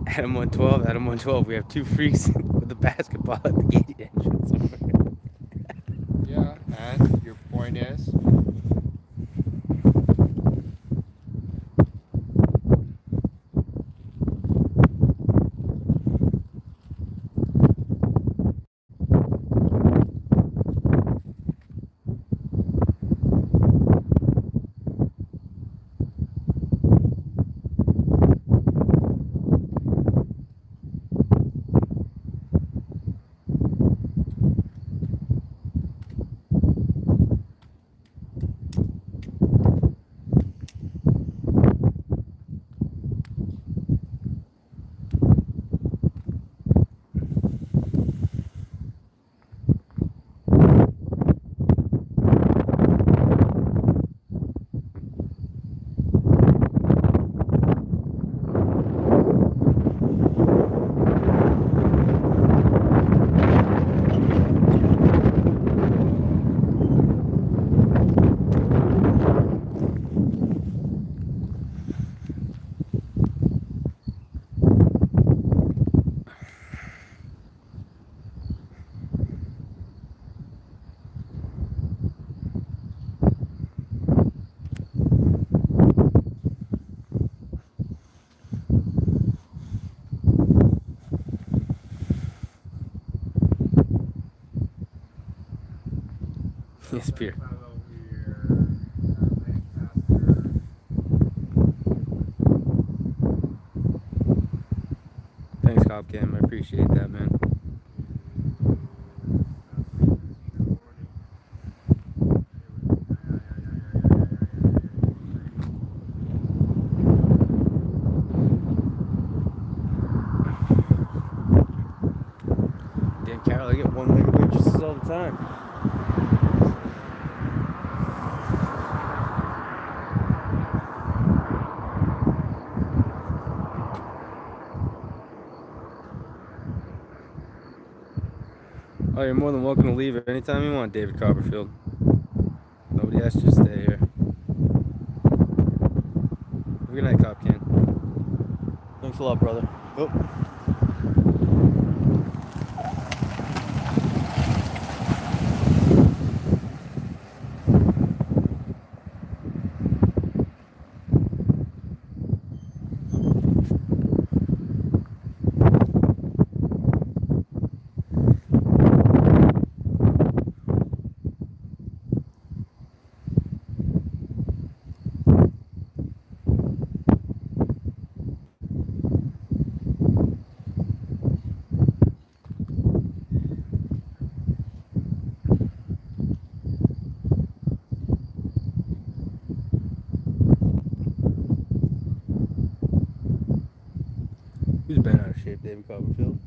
Adam 112, Adam 112. We have two freaks with a basketball at the gate entrance. Yeah, and your point is? Yes, Peter. Thanks, Cop Cam. I appreciate that, man. Damn, Carol, I get one-legged waitresses all the time. Oh, you're more than welcome to leave anytime you want, David Copperfield. Nobody asked you to stay here. Have a good night, Cop Can. Thanks a lot, brother. Oh. Who's been out of shape, David Copperfield?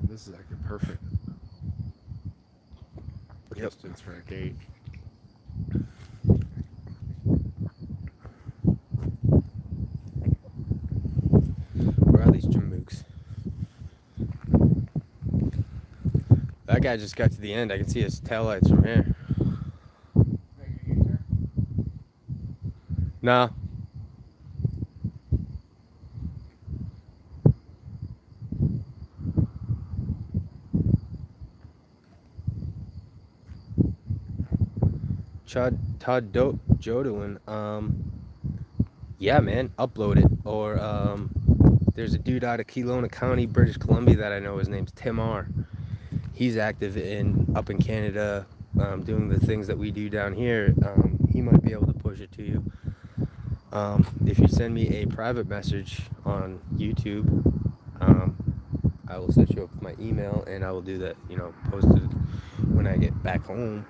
This is like a perfect distance for a date. Where are these jamooks? That guy just got to the end. I can see his taillights from here. No. Todd Jodoin, yeah, man, upload it. Or there's a dude out of Kelowna County, British Columbia that I know. His name's Tim R. He's active up in Canada, doing the things that we do down here. He might be able to push it to you. If you send me a private message on YouTube, I will set you up with my email, and I will do that, post it when I get back home.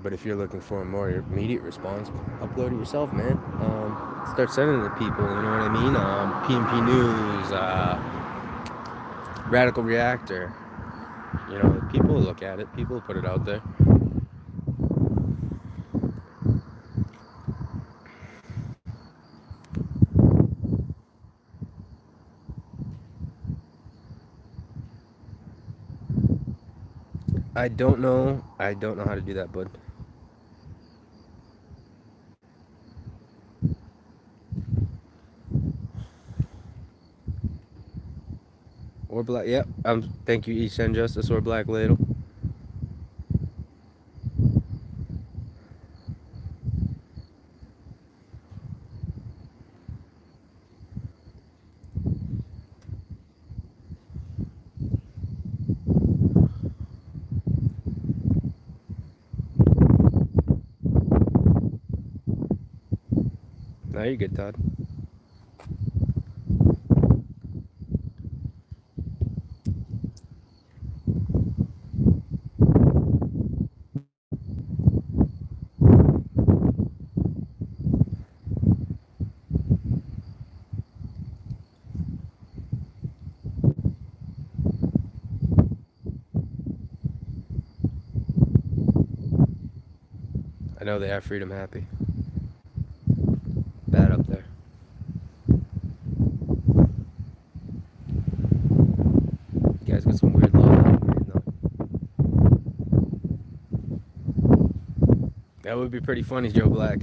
But if you're looking for a more immediate response, upload it yourself, man. Start sending it to people, you know what I mean? PNP News, Radical Reactor. People look at it. People put it out there. I don't know how to do that, bud. Or black, yep. Thank you, East End Justice, or Black Ladle. Now you're good, Todd. I know they are freedom happy. Bad up there. You guys got some weird law. That would be pretty funny, Joe Black.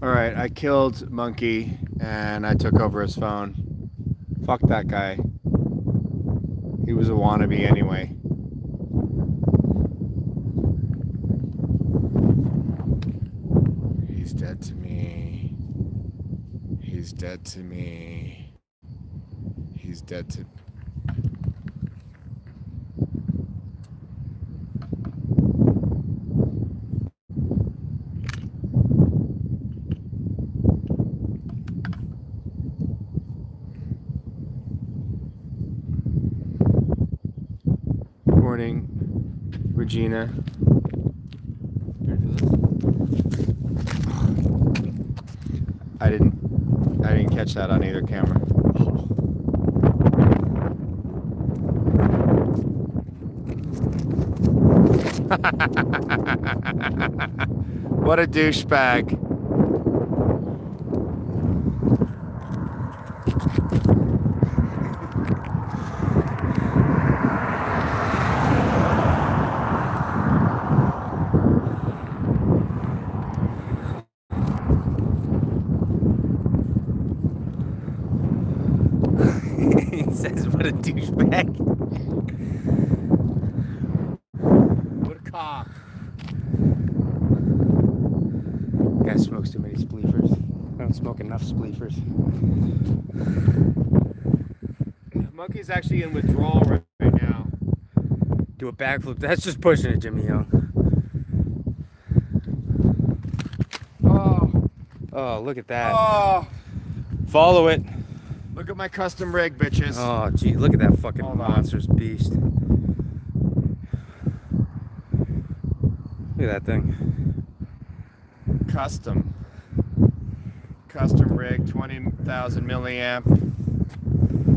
All right, I killed Monkey and I took over his phone. Fuck that guy. He was a wannabe anyway. He's dead to me. He's dead to me. He's dead to... Morning, Regina. I didn't catch that on either camera. What a douchebag. He says, what a douchebag. What a cock. Guy smokes too many spleefers. I don't smoke enough spleefers. Monkey's actually in withdrawal right now. Do a backflip. That's just pushing it, Jimmy Young. Oh. Oh, look at that. Oh. Follow it. Look at my custom rig, bitches. Oh, gee, look at that fucking Hold on. monstrous beast. Look at that thing. Custom rig, 20,000 milliamp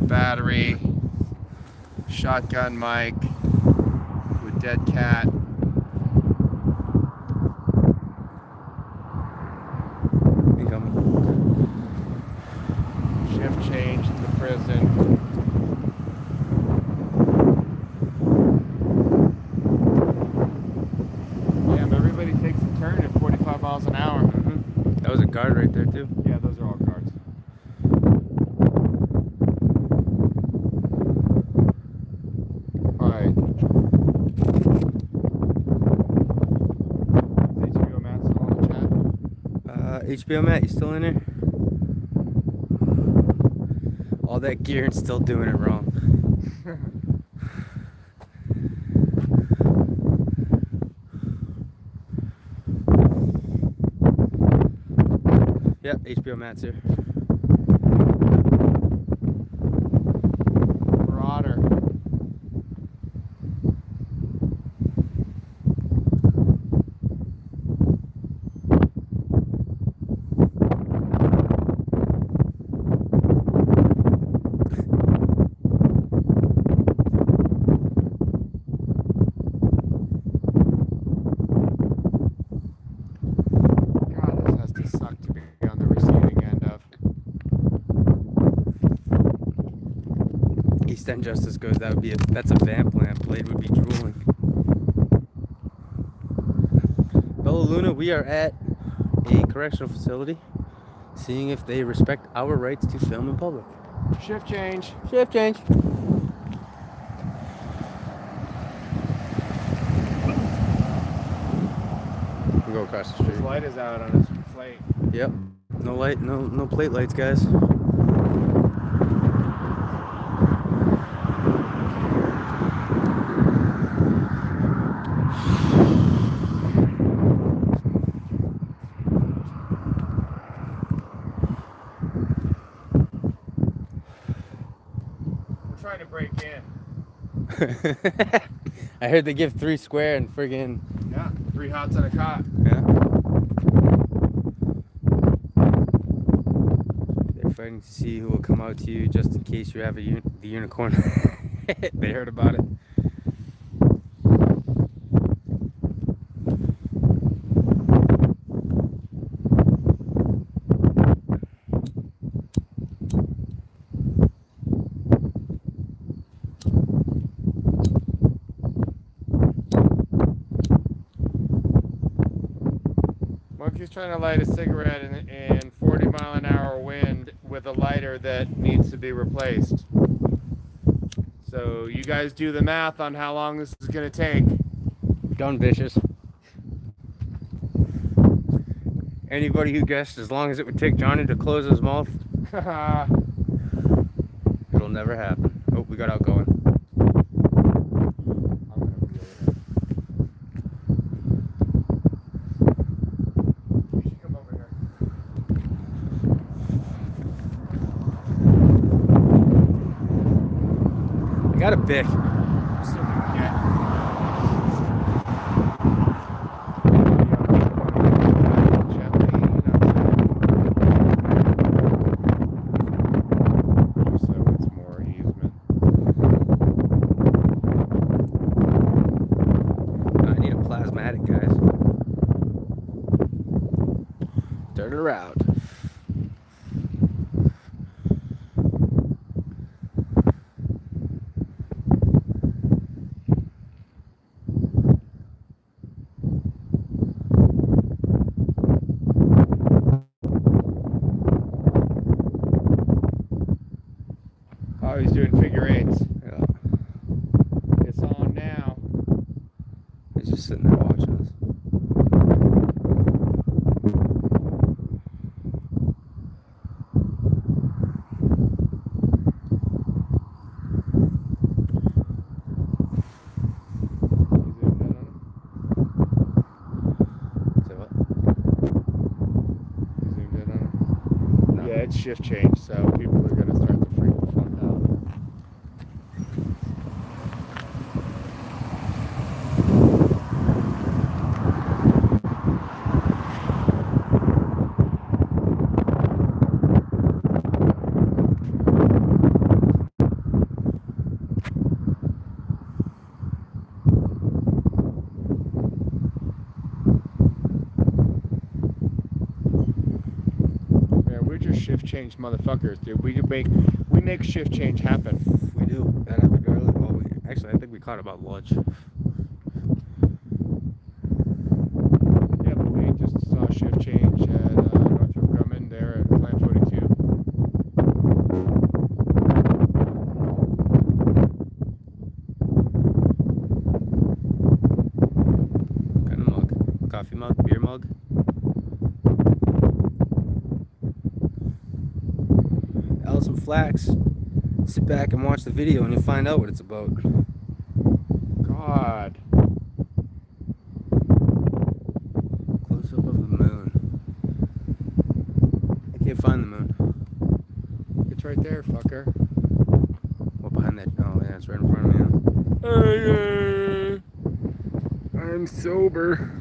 battery, shotgun mic with dead cat. Incoming. Shift change to the prison. Damn, everybody takes a turn at 45 miles an hour. Mm-hmm. That was a guard right there, too. Yeah, those are all cards. All right. HBO Matt still on the chat? HBO Matt, you still in there? All that gear and still doing it wrong. Yep, HBO Matt's here. Marauder. God, this has to suck to be on the receiving end of. East End Justice goes, that's a vamp lamp. Blade would be drooling. Bella Luna, we are at a correctional facility, seeing if they respect our rights to film in public. Shift change. Shift change. We go across the His street. light is out on his plate. Yep. No light, no plate lights, guys. We're trying to break in. I heard they give 3 square and friggin' Yeah, 3 hots on a cot. yeah. They're fighting to see who will come out to you just in case you have the unicorn. They heard about it. Monkey's trying to light a cigarette in 40-mile-an-hour wind with a lighter that needs to be replaced. So you guys do the math on how long this is going to take. Done, vicious. Anybody who guessed as long as it would take Johnny to close his mouth, it'll never happen. Oh, we got outgoing. I got a Bic. Turn it around. Oh, he's doing figure eights. Yeah. It's on now. He's just sitting there watching us. It's shift change, so people are going to start to freak the fuck out. Shift change motherfuckers, dude. We make shift change happen. We do. That happened early. Well, actually, I think we caught about lunch. Yeah, but we just saw shift change at Northrop Grumman there at Plant 42. What kind of mug? Coffee mug? Beer mug? Some flax. Sit back and watch the video and you'll find out what it's about. God. Close up of the moon. I can't find the moon. It's right there, fucker. What, behind that? Oh yeah, it's right in front of me. I'm sober.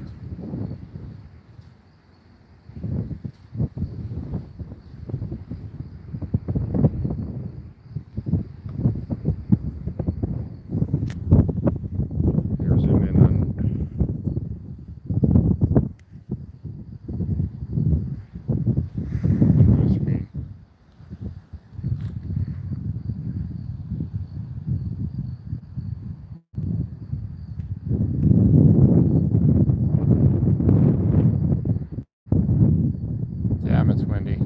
It's windy.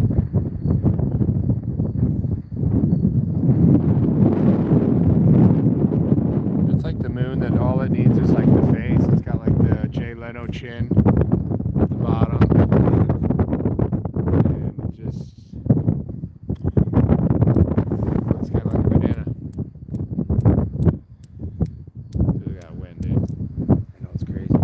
It's like the moon that all it needs is like the face. It's got like the Jay Leno chin at the bottom. And it just looks kind of like a banana. Look at that wind, dude. I know, it's crazy.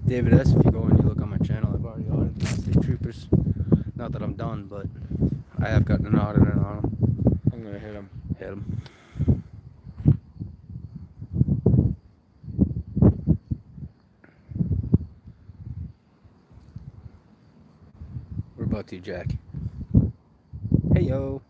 David S., if you go and you look on my channel, I've already audited the state troopers. Not that I'm done, but I have gotten an audit on them. I'm gonna hit him. Hit him. We're about to, Jack. Hey, yo.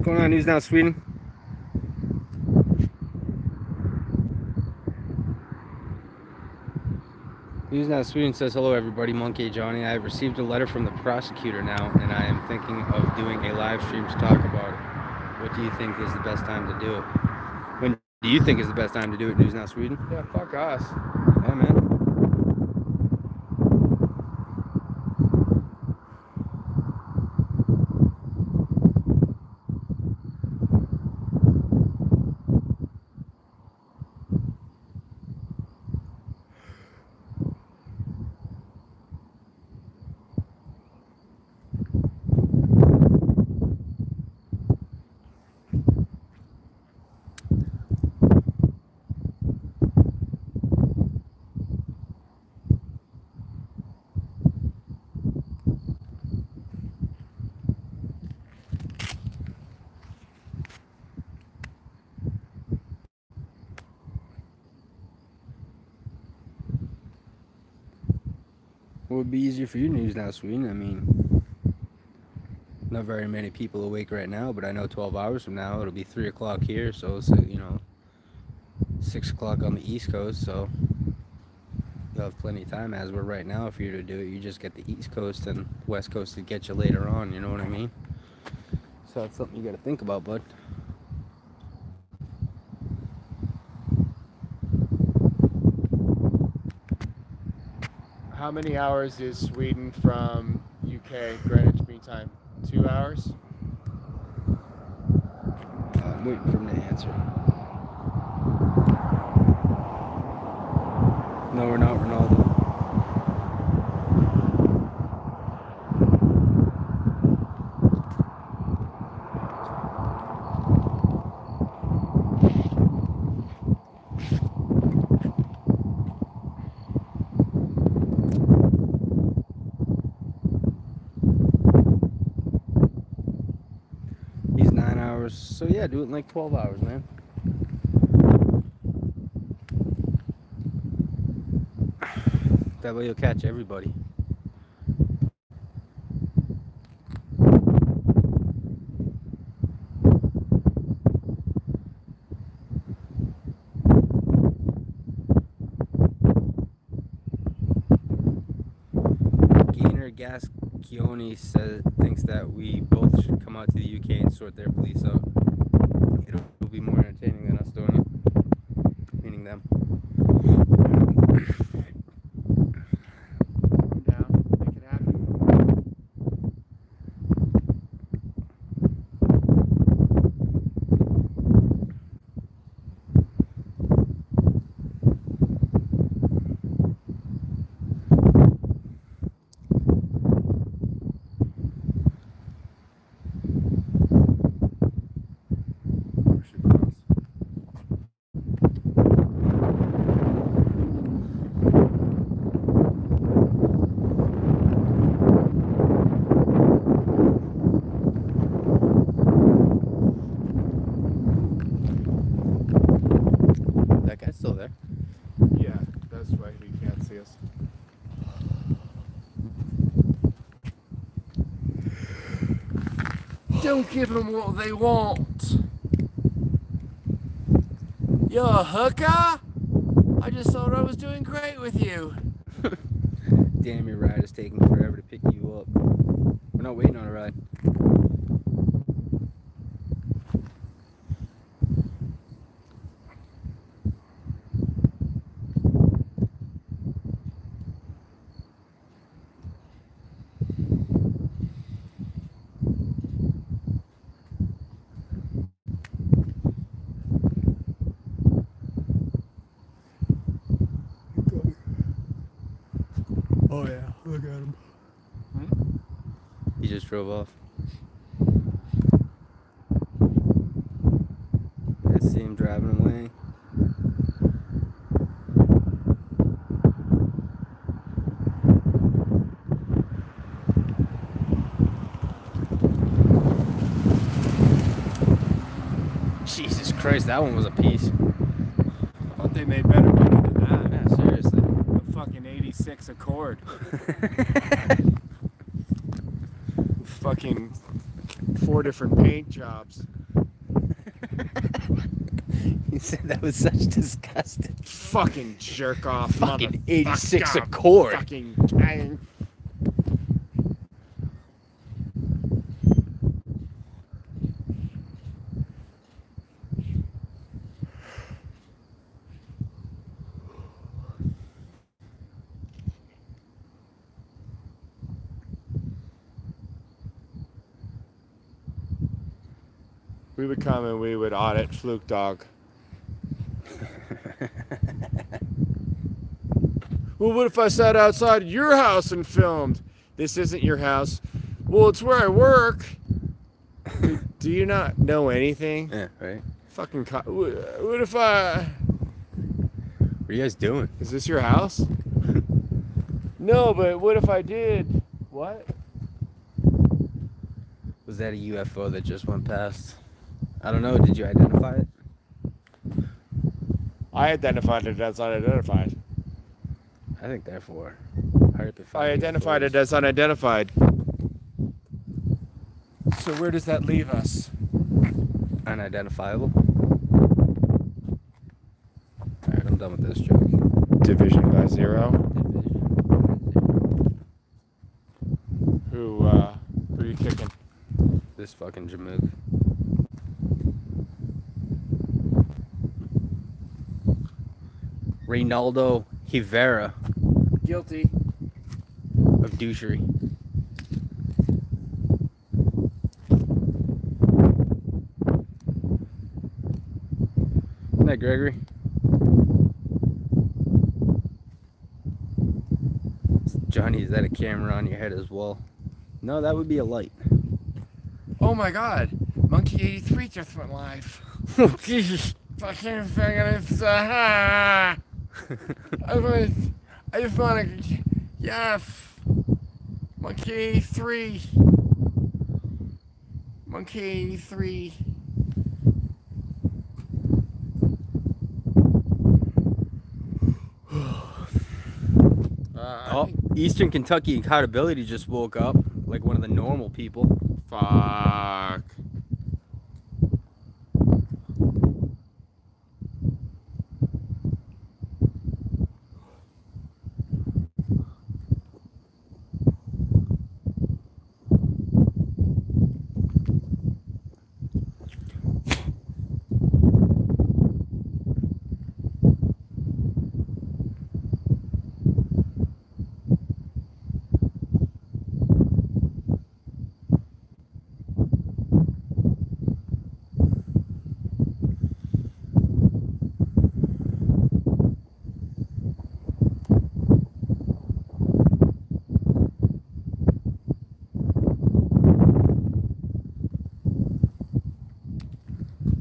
going on, News Now Sweden? News Now Sweden says, hello everybody, Monkey Johnny. I have received a letter from the prosecutor now, and I am thinking of doing a live stream to talk about it. What do you think is the best time to do it? When do you think is the best time to do it, News Now Sweden? Yeah, fuck us. Yeah, man. What would be easier for you, News Now Sweden? I mean, not very many people awake right now, but I know 12 hours from now it'll be 3 o'clock here, so it's, you know, 6 o'clock on the East Coast, so you'll have plenty of time. As we're right now, if you're to do it, you just get the East Coast, and West Coast to get you later on, you know what I mean? So that's something you got to think about, bud. How many hours is Sweden from UK Greenwich Mean Time? 2 hours? I'm waiting for him to answer. No, we're not, Ronaldo. He's 9 hours, so yeah, do it in like 12 hours, man. That way you'll catch everybody. Gainer Gascioni thinks that we both should come out to the UK and sort their police out. It'll be more entertaining than us doing it. Meaning them. That guy's still there. Yeah, that's why he can't see us. Don't give them what they want. You're a hooker? I just thought I was doing great with you. Damn, your ride is taking forever to pick you up. We're not waiting on a ride. Oh yeah, look at him. He just drove off. I see him driving away. Jesus Christ, that one was a piece. I thought they made better money than that. Yeah, seriously. A fucking 86 Accord. Fucking 4 different paint jobs. You said that was such disgusting. Fucking jerk off. Fucking 86 motherfucker. Accord. Fucking gang. We would come and we would audit Fluke Dog. Well, what if I sat outside your house and filmed? This isn't your house. Well, it's where I work. Do you not know anything? Yeah, right. Fucking. What if I? What are you guys doing? Is this your house? No, but what if I did? What? Was that a UFO that just went past? I don't know. Did you identify it? I identified it as unidentified. I think therefore. I identified it as unidentified. So where does that leave us? Unidentifiable. Alright, I'm done with this joke. Division by 0. Who are you kicking? This fucking Jamook. Reynaldo Rivera Guilty. of douchery. Isn't that Gregory? Johnny, is that a camera on your head as well? No, that would be a light. Oh my god. Monkey 83 just went live. Oh, Jesus. Fucking fingers. I just want to. Yes. Monkey 83. Monkey 83. Oh, Eastern Kentucky Accountability just woke up like one of the normal people. Fuck.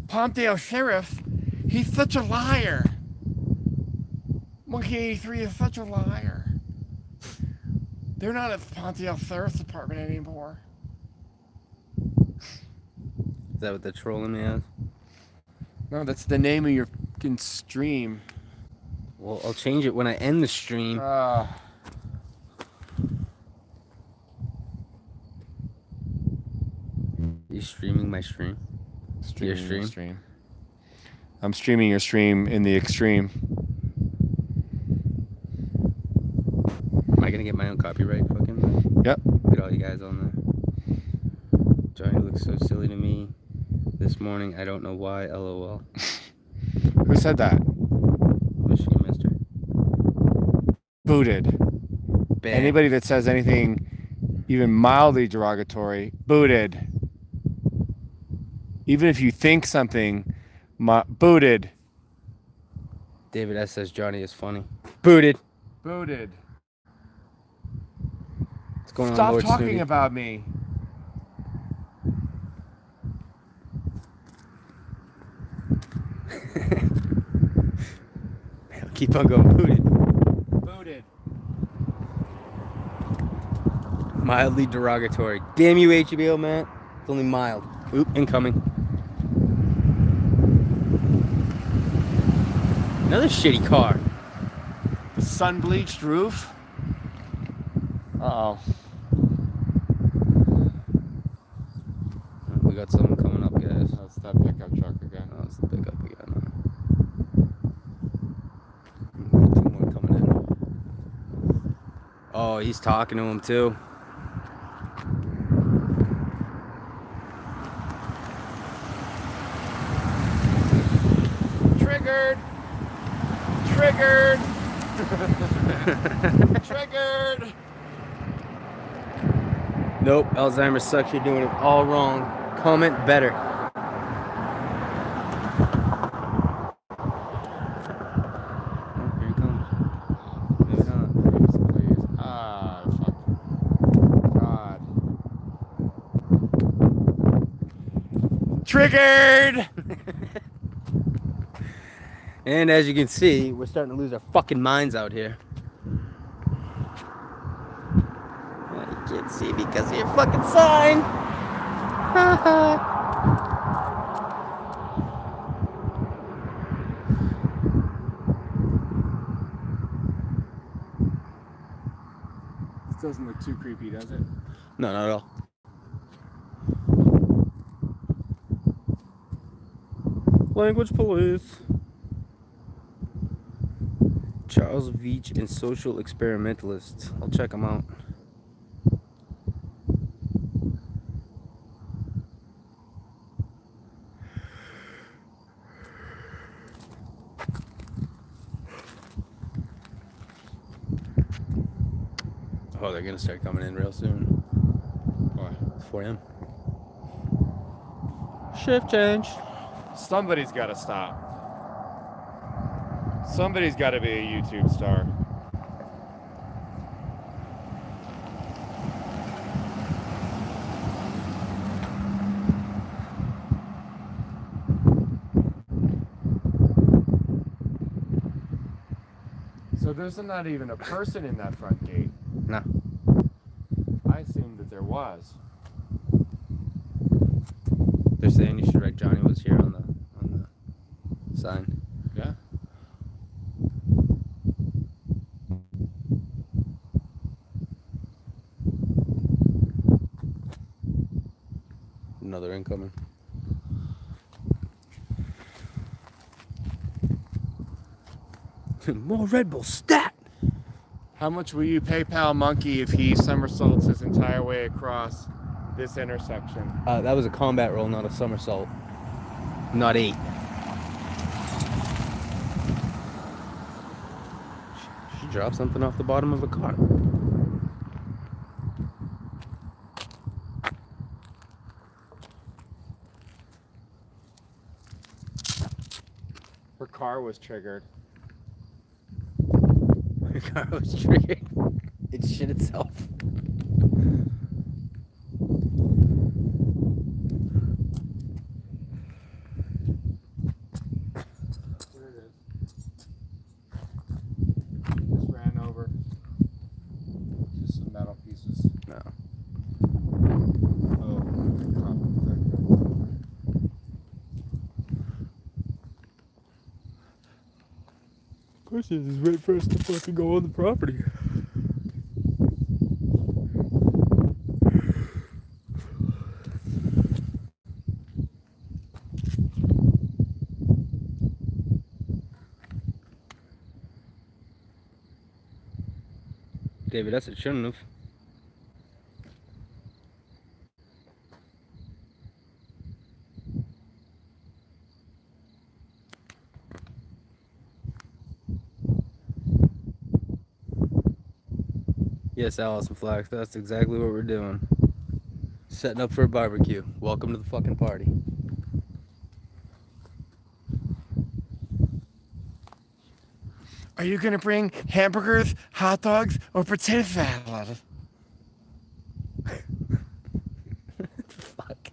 Palmdale Sheriff, he's such a liar. Monkey 83 is such a liar. They're not at the Palmdale Sheriff's Department anymore. Is that what they're trolling me as? No, that's the name of your fucking stream. Well, I'll change it when I end the stream. You streaming my stream? Your stream? I'm streaming your stream in the extreme. Am I gonna get my own copyright fucking? Yep. Get all you guys on there. Johnny looks so silly to me this morning. I don't know why. LOL. Who said that? Michigan Mister. Booted. Bam. Anybody that says anything even mildly derogatory, booted. Even if you think something, booted. David S says Johnny is funny. Booted. Booted. What's going on, Stop Lord talking Snooty? about me. I'll keep on going. Booted. Booted. Mildly derogatory. Damn you, HBO, man. It's only mild. Oop, incoming. Another shitty car. Sun-bleached roof. Uh-oh. We got someone coming up, guys. That's that pickup truck again. Oh, it's the pickup again. Two more coming in. Oh, he's talking to him too. Triggered! Triggered! Triggered! Nope, Alzheimer's sucks. You're doing it all wrong. Comment better. Oh, here he comes. Maybe not. Please. Ah, fuck. God. Triggered! And as you can see, we're starting to lose our fucking minds out here. Yeah, you can't see because of your fucking sign. This doesn't look too creepy, does it? No, not at all. Language police. Charles Veach and Social Experimentalists. I'll check them out. Oh, they're gonna start coming in real soon. What? It's 4 a.m. Shift change. Somebody's got to stop. Somebody's got to be a YouTube star. So there's not even a person in that front gate. No. I assumed that there was. They're saying you should write Johnny was here on the sign. Yeah. Another incoming. More Red Bull stat. How much will you PayPal Monkey if he somersaults his entire way across this intersection? That was a combat roll, not a somersault. Not 8. She dropped something off the bottom of a car. Her car was triggered. Her car was triggered. It shit itself. There it is. Just ran over. Just some metal pieces. No. Oh, the cop. Of course, this is right for us to fucking go on the property. David, that's it. Shouldn't have. Yes, Allison Flax, that's exactly what we're doing. Setting up for a barbecue. Welcome to the fucking party. Are you gonna bring hamburgers, hot dogs, or potato salad? Fuck.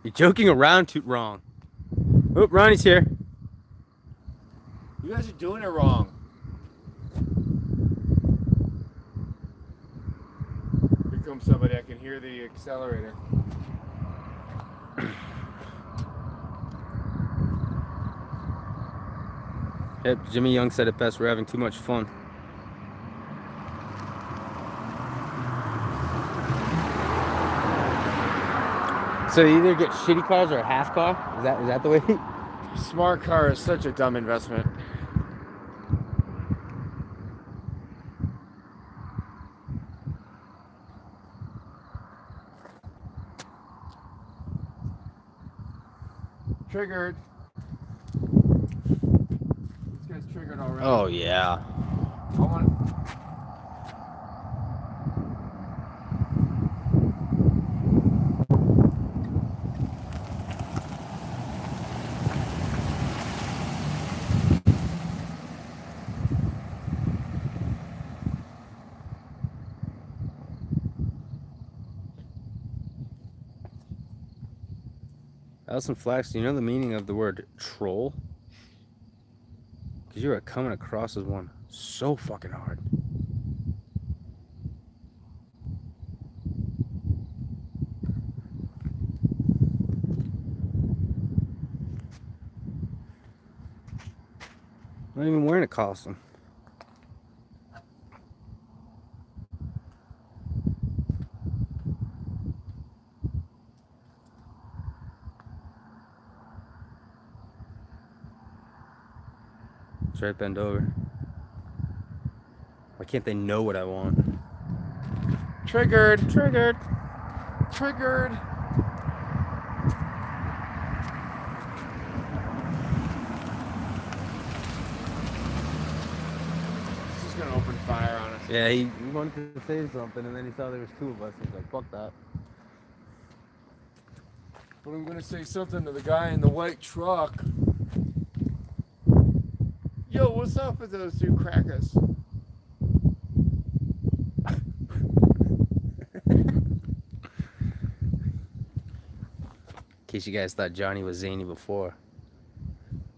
You're joking around too wrong. Oh, Ronnie's here. You guys are doing it wrong. Here comes somebody. I can hear the accelerator. Yep, Jimmy Young said it best. We're having too much fun. So you either get shitty cars or a half car? Is that the way? Smart car is such a dumb investment. Triggered. This guy's triggered already. Oh yeah. I want. Alison Flax, do you know the meaning of the word troll? Because you are coming across as one so fucking hard. Not even wearing a costume. Straight bend over. Why can't they know what I want? Triggered. Triggered. Triggered. This is gonna open fire on us. Yeah, he wanted to say something and then he saw there was two of us. He's like, fuck that. But I'm gonna say something to the guy in the white truck. Yo, what's up with those two crackers? In case you guys thought Johnny was zany before.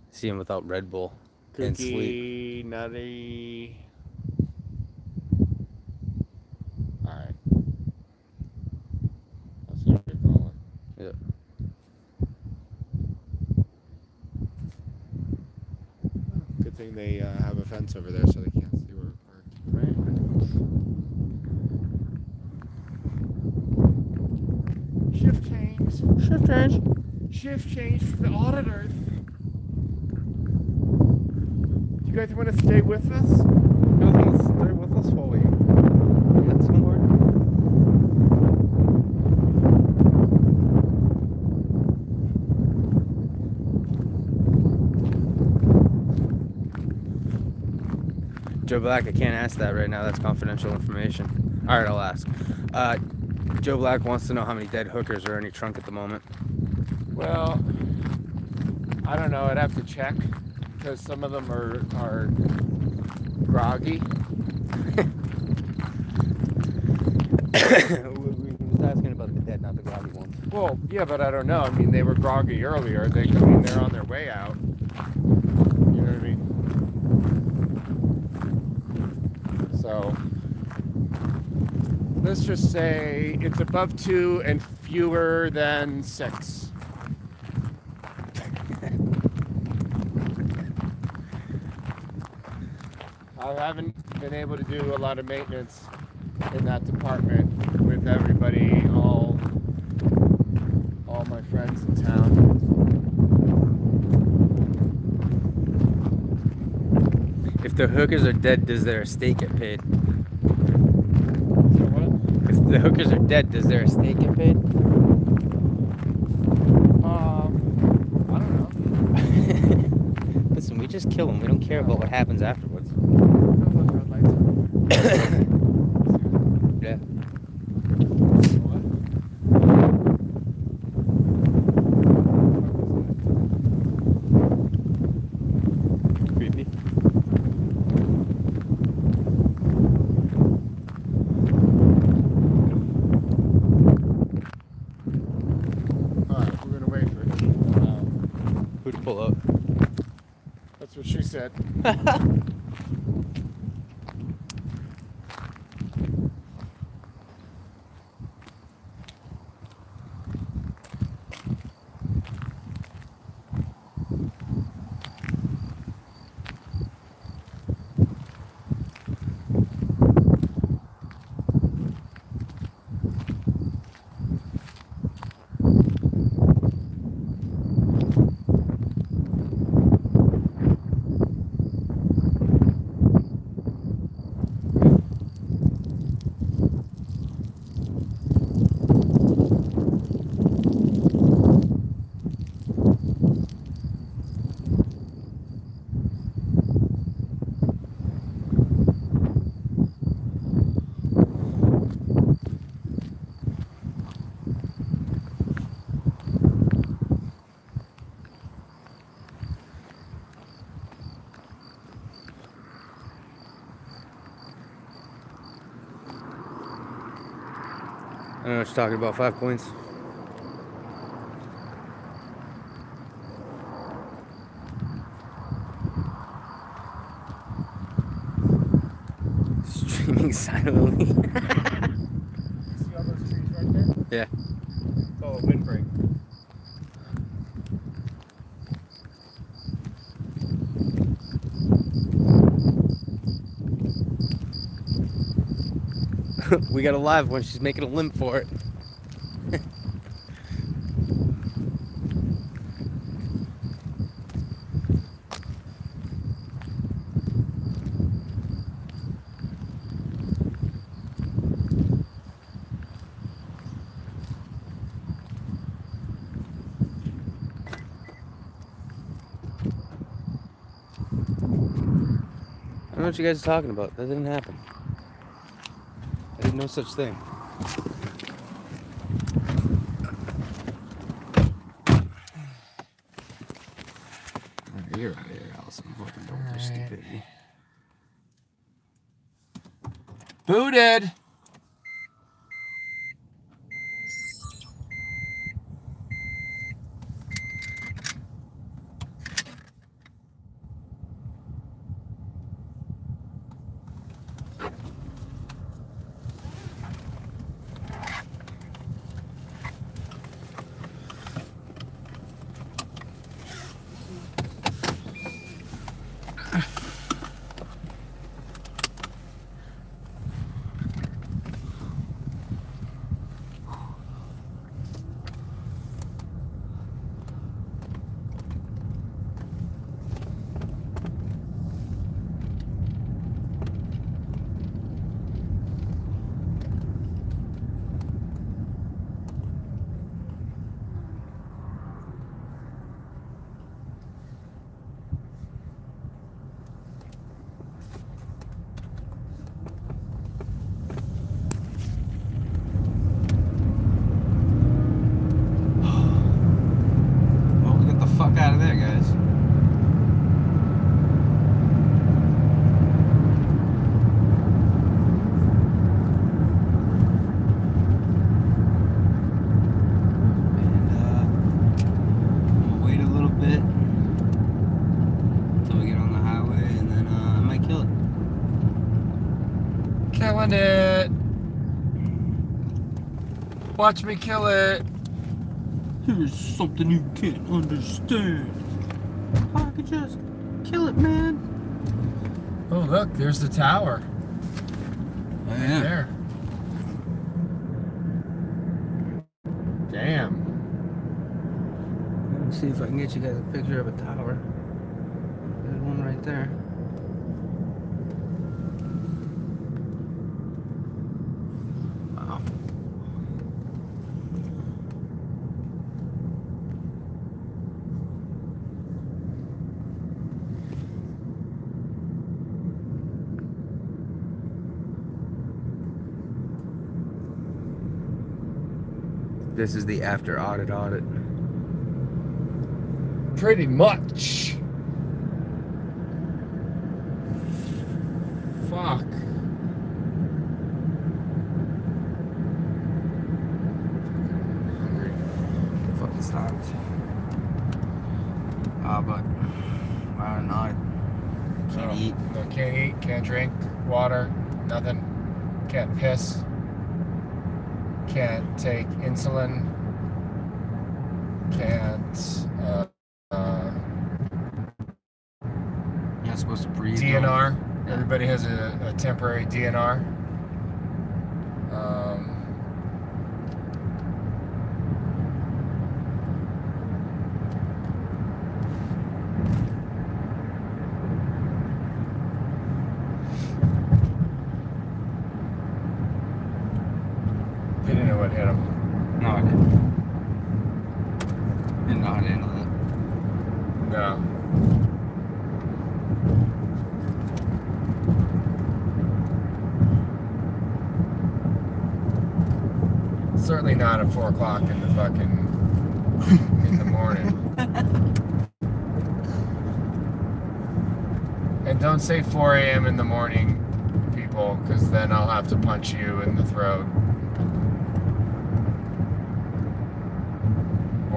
See him without Red Bull and sleep. Cookie, nutty. Alright. That's what they call it. Yeah. Good thing they have a fence over there so they can't see where we're parked. Right. Shift change. Shift change. Shift change for the auditors. You guys want to stay with us? You want to stay with us while we get somewhere? Joe Black, I can't ask that right now. That's confidential information. All right, I'll ask. Joe Black wants to know how many dead hookers are in your trunk at the moment. Well, I don't know. I'd have to check because some of them are groggy. We was asking about the dead, not the groggy ones. Well, yeah, but I don't know. I mean, they were groggy earlier. They're on their way out. You know what I mean? So let's just say it's above 2 and fewer than 6. I haven't been able to do a lot of maintenance in that department with everybody, all my friends in town. If the hookers are dead, does their estate get paid? So what? If the hookers are dead, does their estate get paid? I don't know. Listen, we just kill them. We don't care about what happens afterwards. Those red lights are- Yeah. What? Creepy. Alright, we're gonna wait for it. Who to pull up? That's what she said. I know what you're talking about. 5 points. Streaming silently. See all those trees right there? Yeah. Oh, windbreak. We got a live one. She's making a limp for it. I don't know what you guys are talking about. That didn't happen. I did no such thing. You're out of here, Allison. Fucking don't do stupidity. Booted! Fuck out of there, guys. And we'll wait a little bit until we get on the highway, and then I might kill it. Killing it! Watch me kill it! Here's something you can't understand. I could just kill it, man. Oh, look, there's the tower. Oh, Right yeah. there. Damn. Let me see if I can get you guys a picture of a tower. There's one right there. Wow. This is the after audit. Pretty much. Fuck. Hungry. Fucking stopped. But we're not. Can't eat. No, can't eat, can't drink, water, nothing. Can't piss. Can't take insulin. Can't You're not supposed to breathe. DNR. Yeah. Everybody has a temporary DNR. They didn't know what hit him. No, I didn't. Didn't know how to handle that. No. Certainly not at 4 o'clock in the fucking in the morning. And don't say 4 a.m. in the morning, people, because then I'll have to punch you in the throat.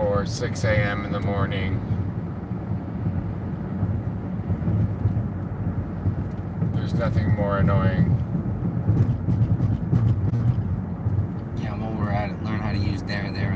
or 6 a.m. in the morning. There's nothing more annoying. Yeah, while we're at it, learn how to use there, and there.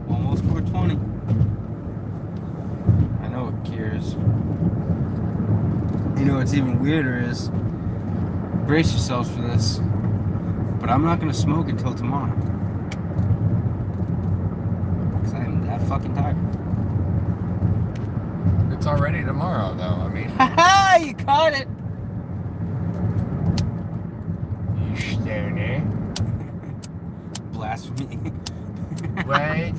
Almost 420. I know it cures. You know what's even weirder is, brace yourselves for this, but I'm not gonna smoke until tomorrow. Because I am that fucking tired. It's already tomorrow, though. I mean, Haha, you caught it! you stoner. Blasphemy. Why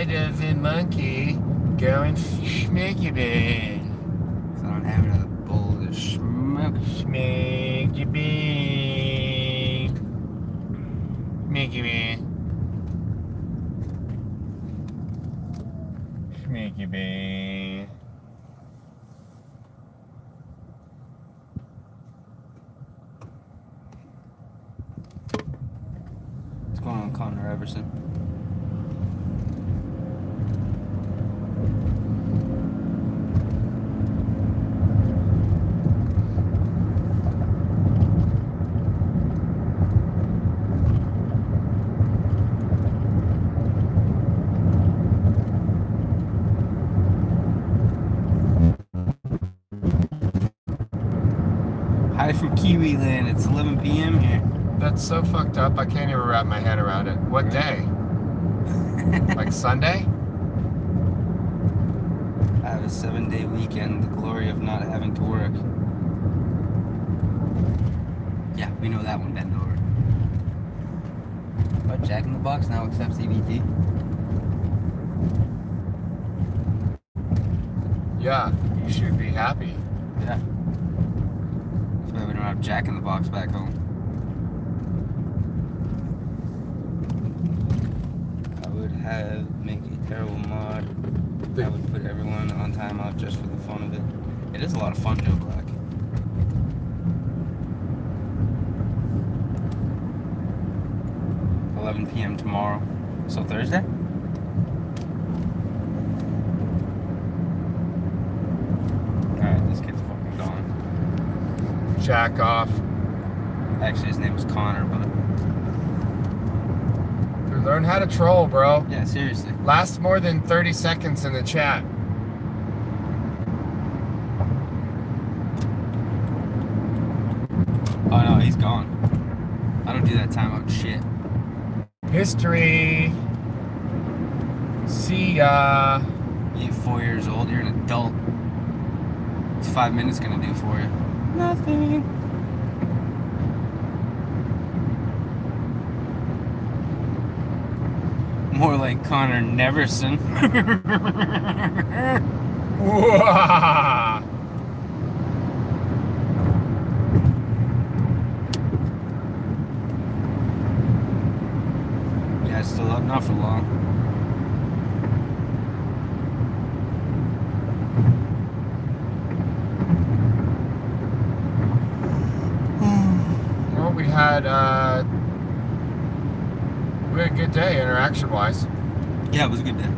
doesn't Monkey go and smoke a bit? So I don't have another bowl to smoke. Smoke a bit. Smoke a bit. Smoke a bit. What's going on, Connor Everson? Hi from Kiwi Land. It's 11 p.m. here. That's so fucked up. I can't even wrap my head around it. What day? Like Sunday? I have a 7-day weekend, the glory of not having to work. Yeah, we know that one, bend over. But Jack in the Box now accepts EBT. Yeah, you should be happy. Yeah. That's why we don't have Jack in the Box back home. I would make a terrible mod. I would put everyone on timeout just for the fun of it. It is a lot of fun, Joe Black. $11 p.m. tomorrow. So Thursday? Alright, this kid's fucking gone. Jack off. Actually, his name was Connor, but... Dude, learn how to troll, bro. Yeah, seriously. Last more than 30 seconds in the chat. Oh no, he's gone. I don't do that timeout shit. History. See ya. You're 4 years old, you're an adult. What's 5 minutes gonna do for you? Nothing. More like Connor Neverson. Whoa. Yeah, it's still up, not for long. Well, we had a good day interaction-wise. Yeah, it was a good day.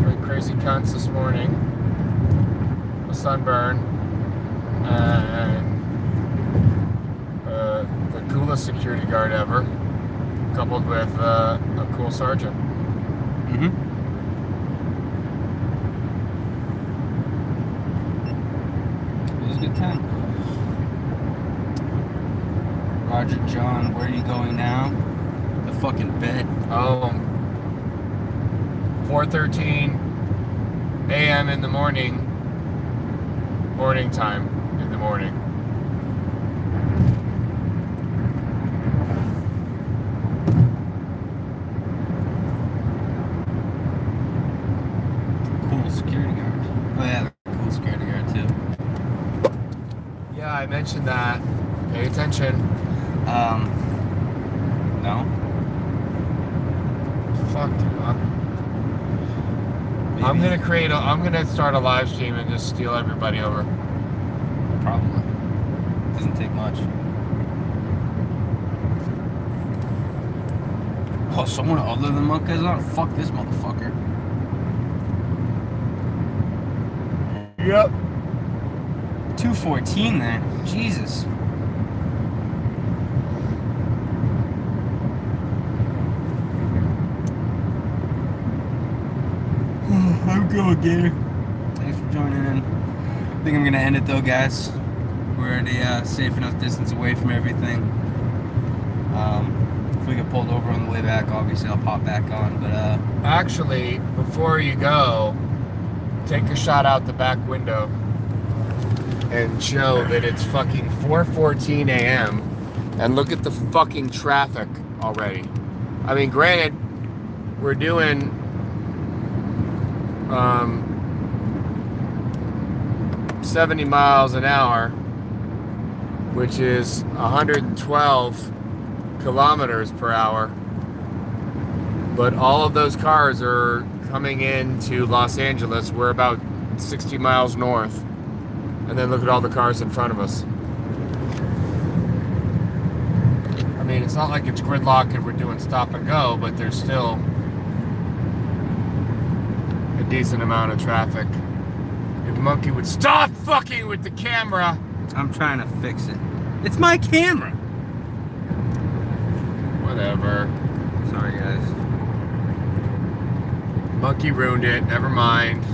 Really crazy cunts this morning. A sunburn. And the coolest security guard ever. Coupled with a cool sergeant. Mm-hmm. It was a good time. Roger John, where are you going now? The fucking bed. 4:13 a.m. in the morning. morning time in the morning. Cool security guard. Oh yeah, cool security guard too. Yeah, I mentioned that. Pay attention. No. Fuck, dude. I'm gonna start a live stream and just steal everybody over. Probably. Doesn't take much. Oh, someone other than Monk is on? Fuck this motherfucker. Yep. 214 there. Jesus. I'm going, Gator. Thanks for joining in. I think I'm gonna end it though, guys. We're at a safe enough distance away from everything. If we get pulled over on the way back, obviously I'll pop back on. But Actually, before you go, take a shot out the back window and show that it's fucking 4:14 a.m. and look at the fucking traffic already. I mean, granted, we're doing 70 miles an hour, which is 112 kilometers per hour. But all of those cars are coming into Los Angeles. We're about 60 miles north. And then look at all the cars in front of us. I mean, it's not like it's gridlock and we're doing stop and go, but there's still a decent amount of traffic. If Monkey would stop fucking with the camera. I'm trying to fix it. It's my camera. Whatever. Sorry, guys. Monkey ruined it. Never mind.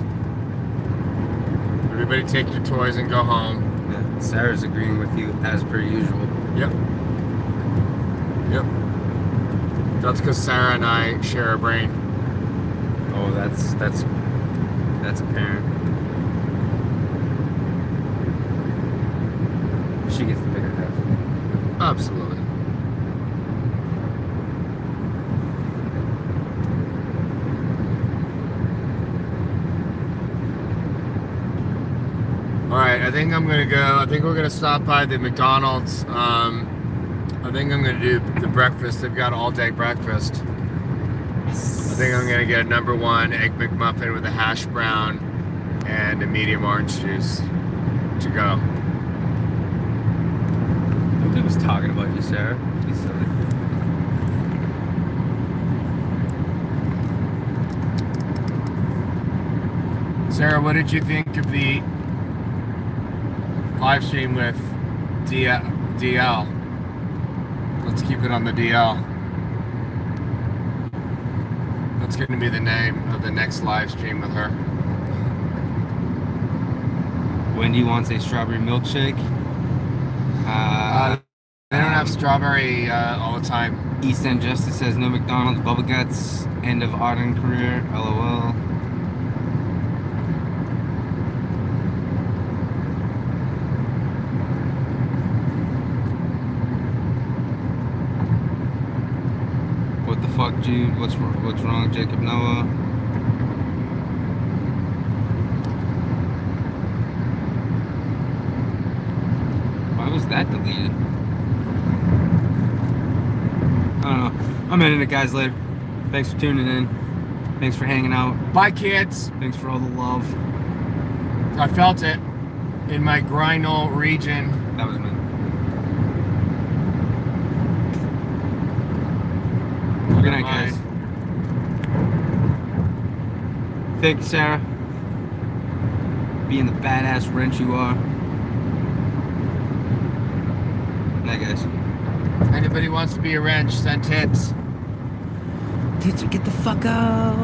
Everybody take your toys and go home. Yeah, Sarah's agreeing with you as per usual. Yep. Yep. That's because Sarah and I share a brain. Oh, that's apparent. She gets the bigger half. Absolutely. Alright, I think I'm gonna go. I think we're gonna stop by the McDonald's. I think I'm gonna do the breakfast. They've got all day breakfast. I think I'm gonna get a #1 Egg McMuffin with a hash brown and a medium orange juice to go. Nobody was talking about you, Sarah. Be silly. Sarah, what did you think of the live stream with DL? Let's keep it on the DL. That's going to be the name of the next live stream with her. Wendy wants a strawberry milkshake. They don't have strawberry all the time. East End Justice says no McDonald's, Bubba Guts, end of Auden career, LOL. What the fuck, Jude? What's wrong, Jacob Noah? Why was that deleted? I don't know. I'm ending it, guys, later. Thanks for tuning in. Thanks for hanging out. Bye, kids. Thanks for all the love. I felt it in my groinal region. That was me. Good night, guys. Thank you, Sarah. Being the badass wrench you are. Night, guys. Anybody wants to be a wrench, send tits. Did you get the fuck out?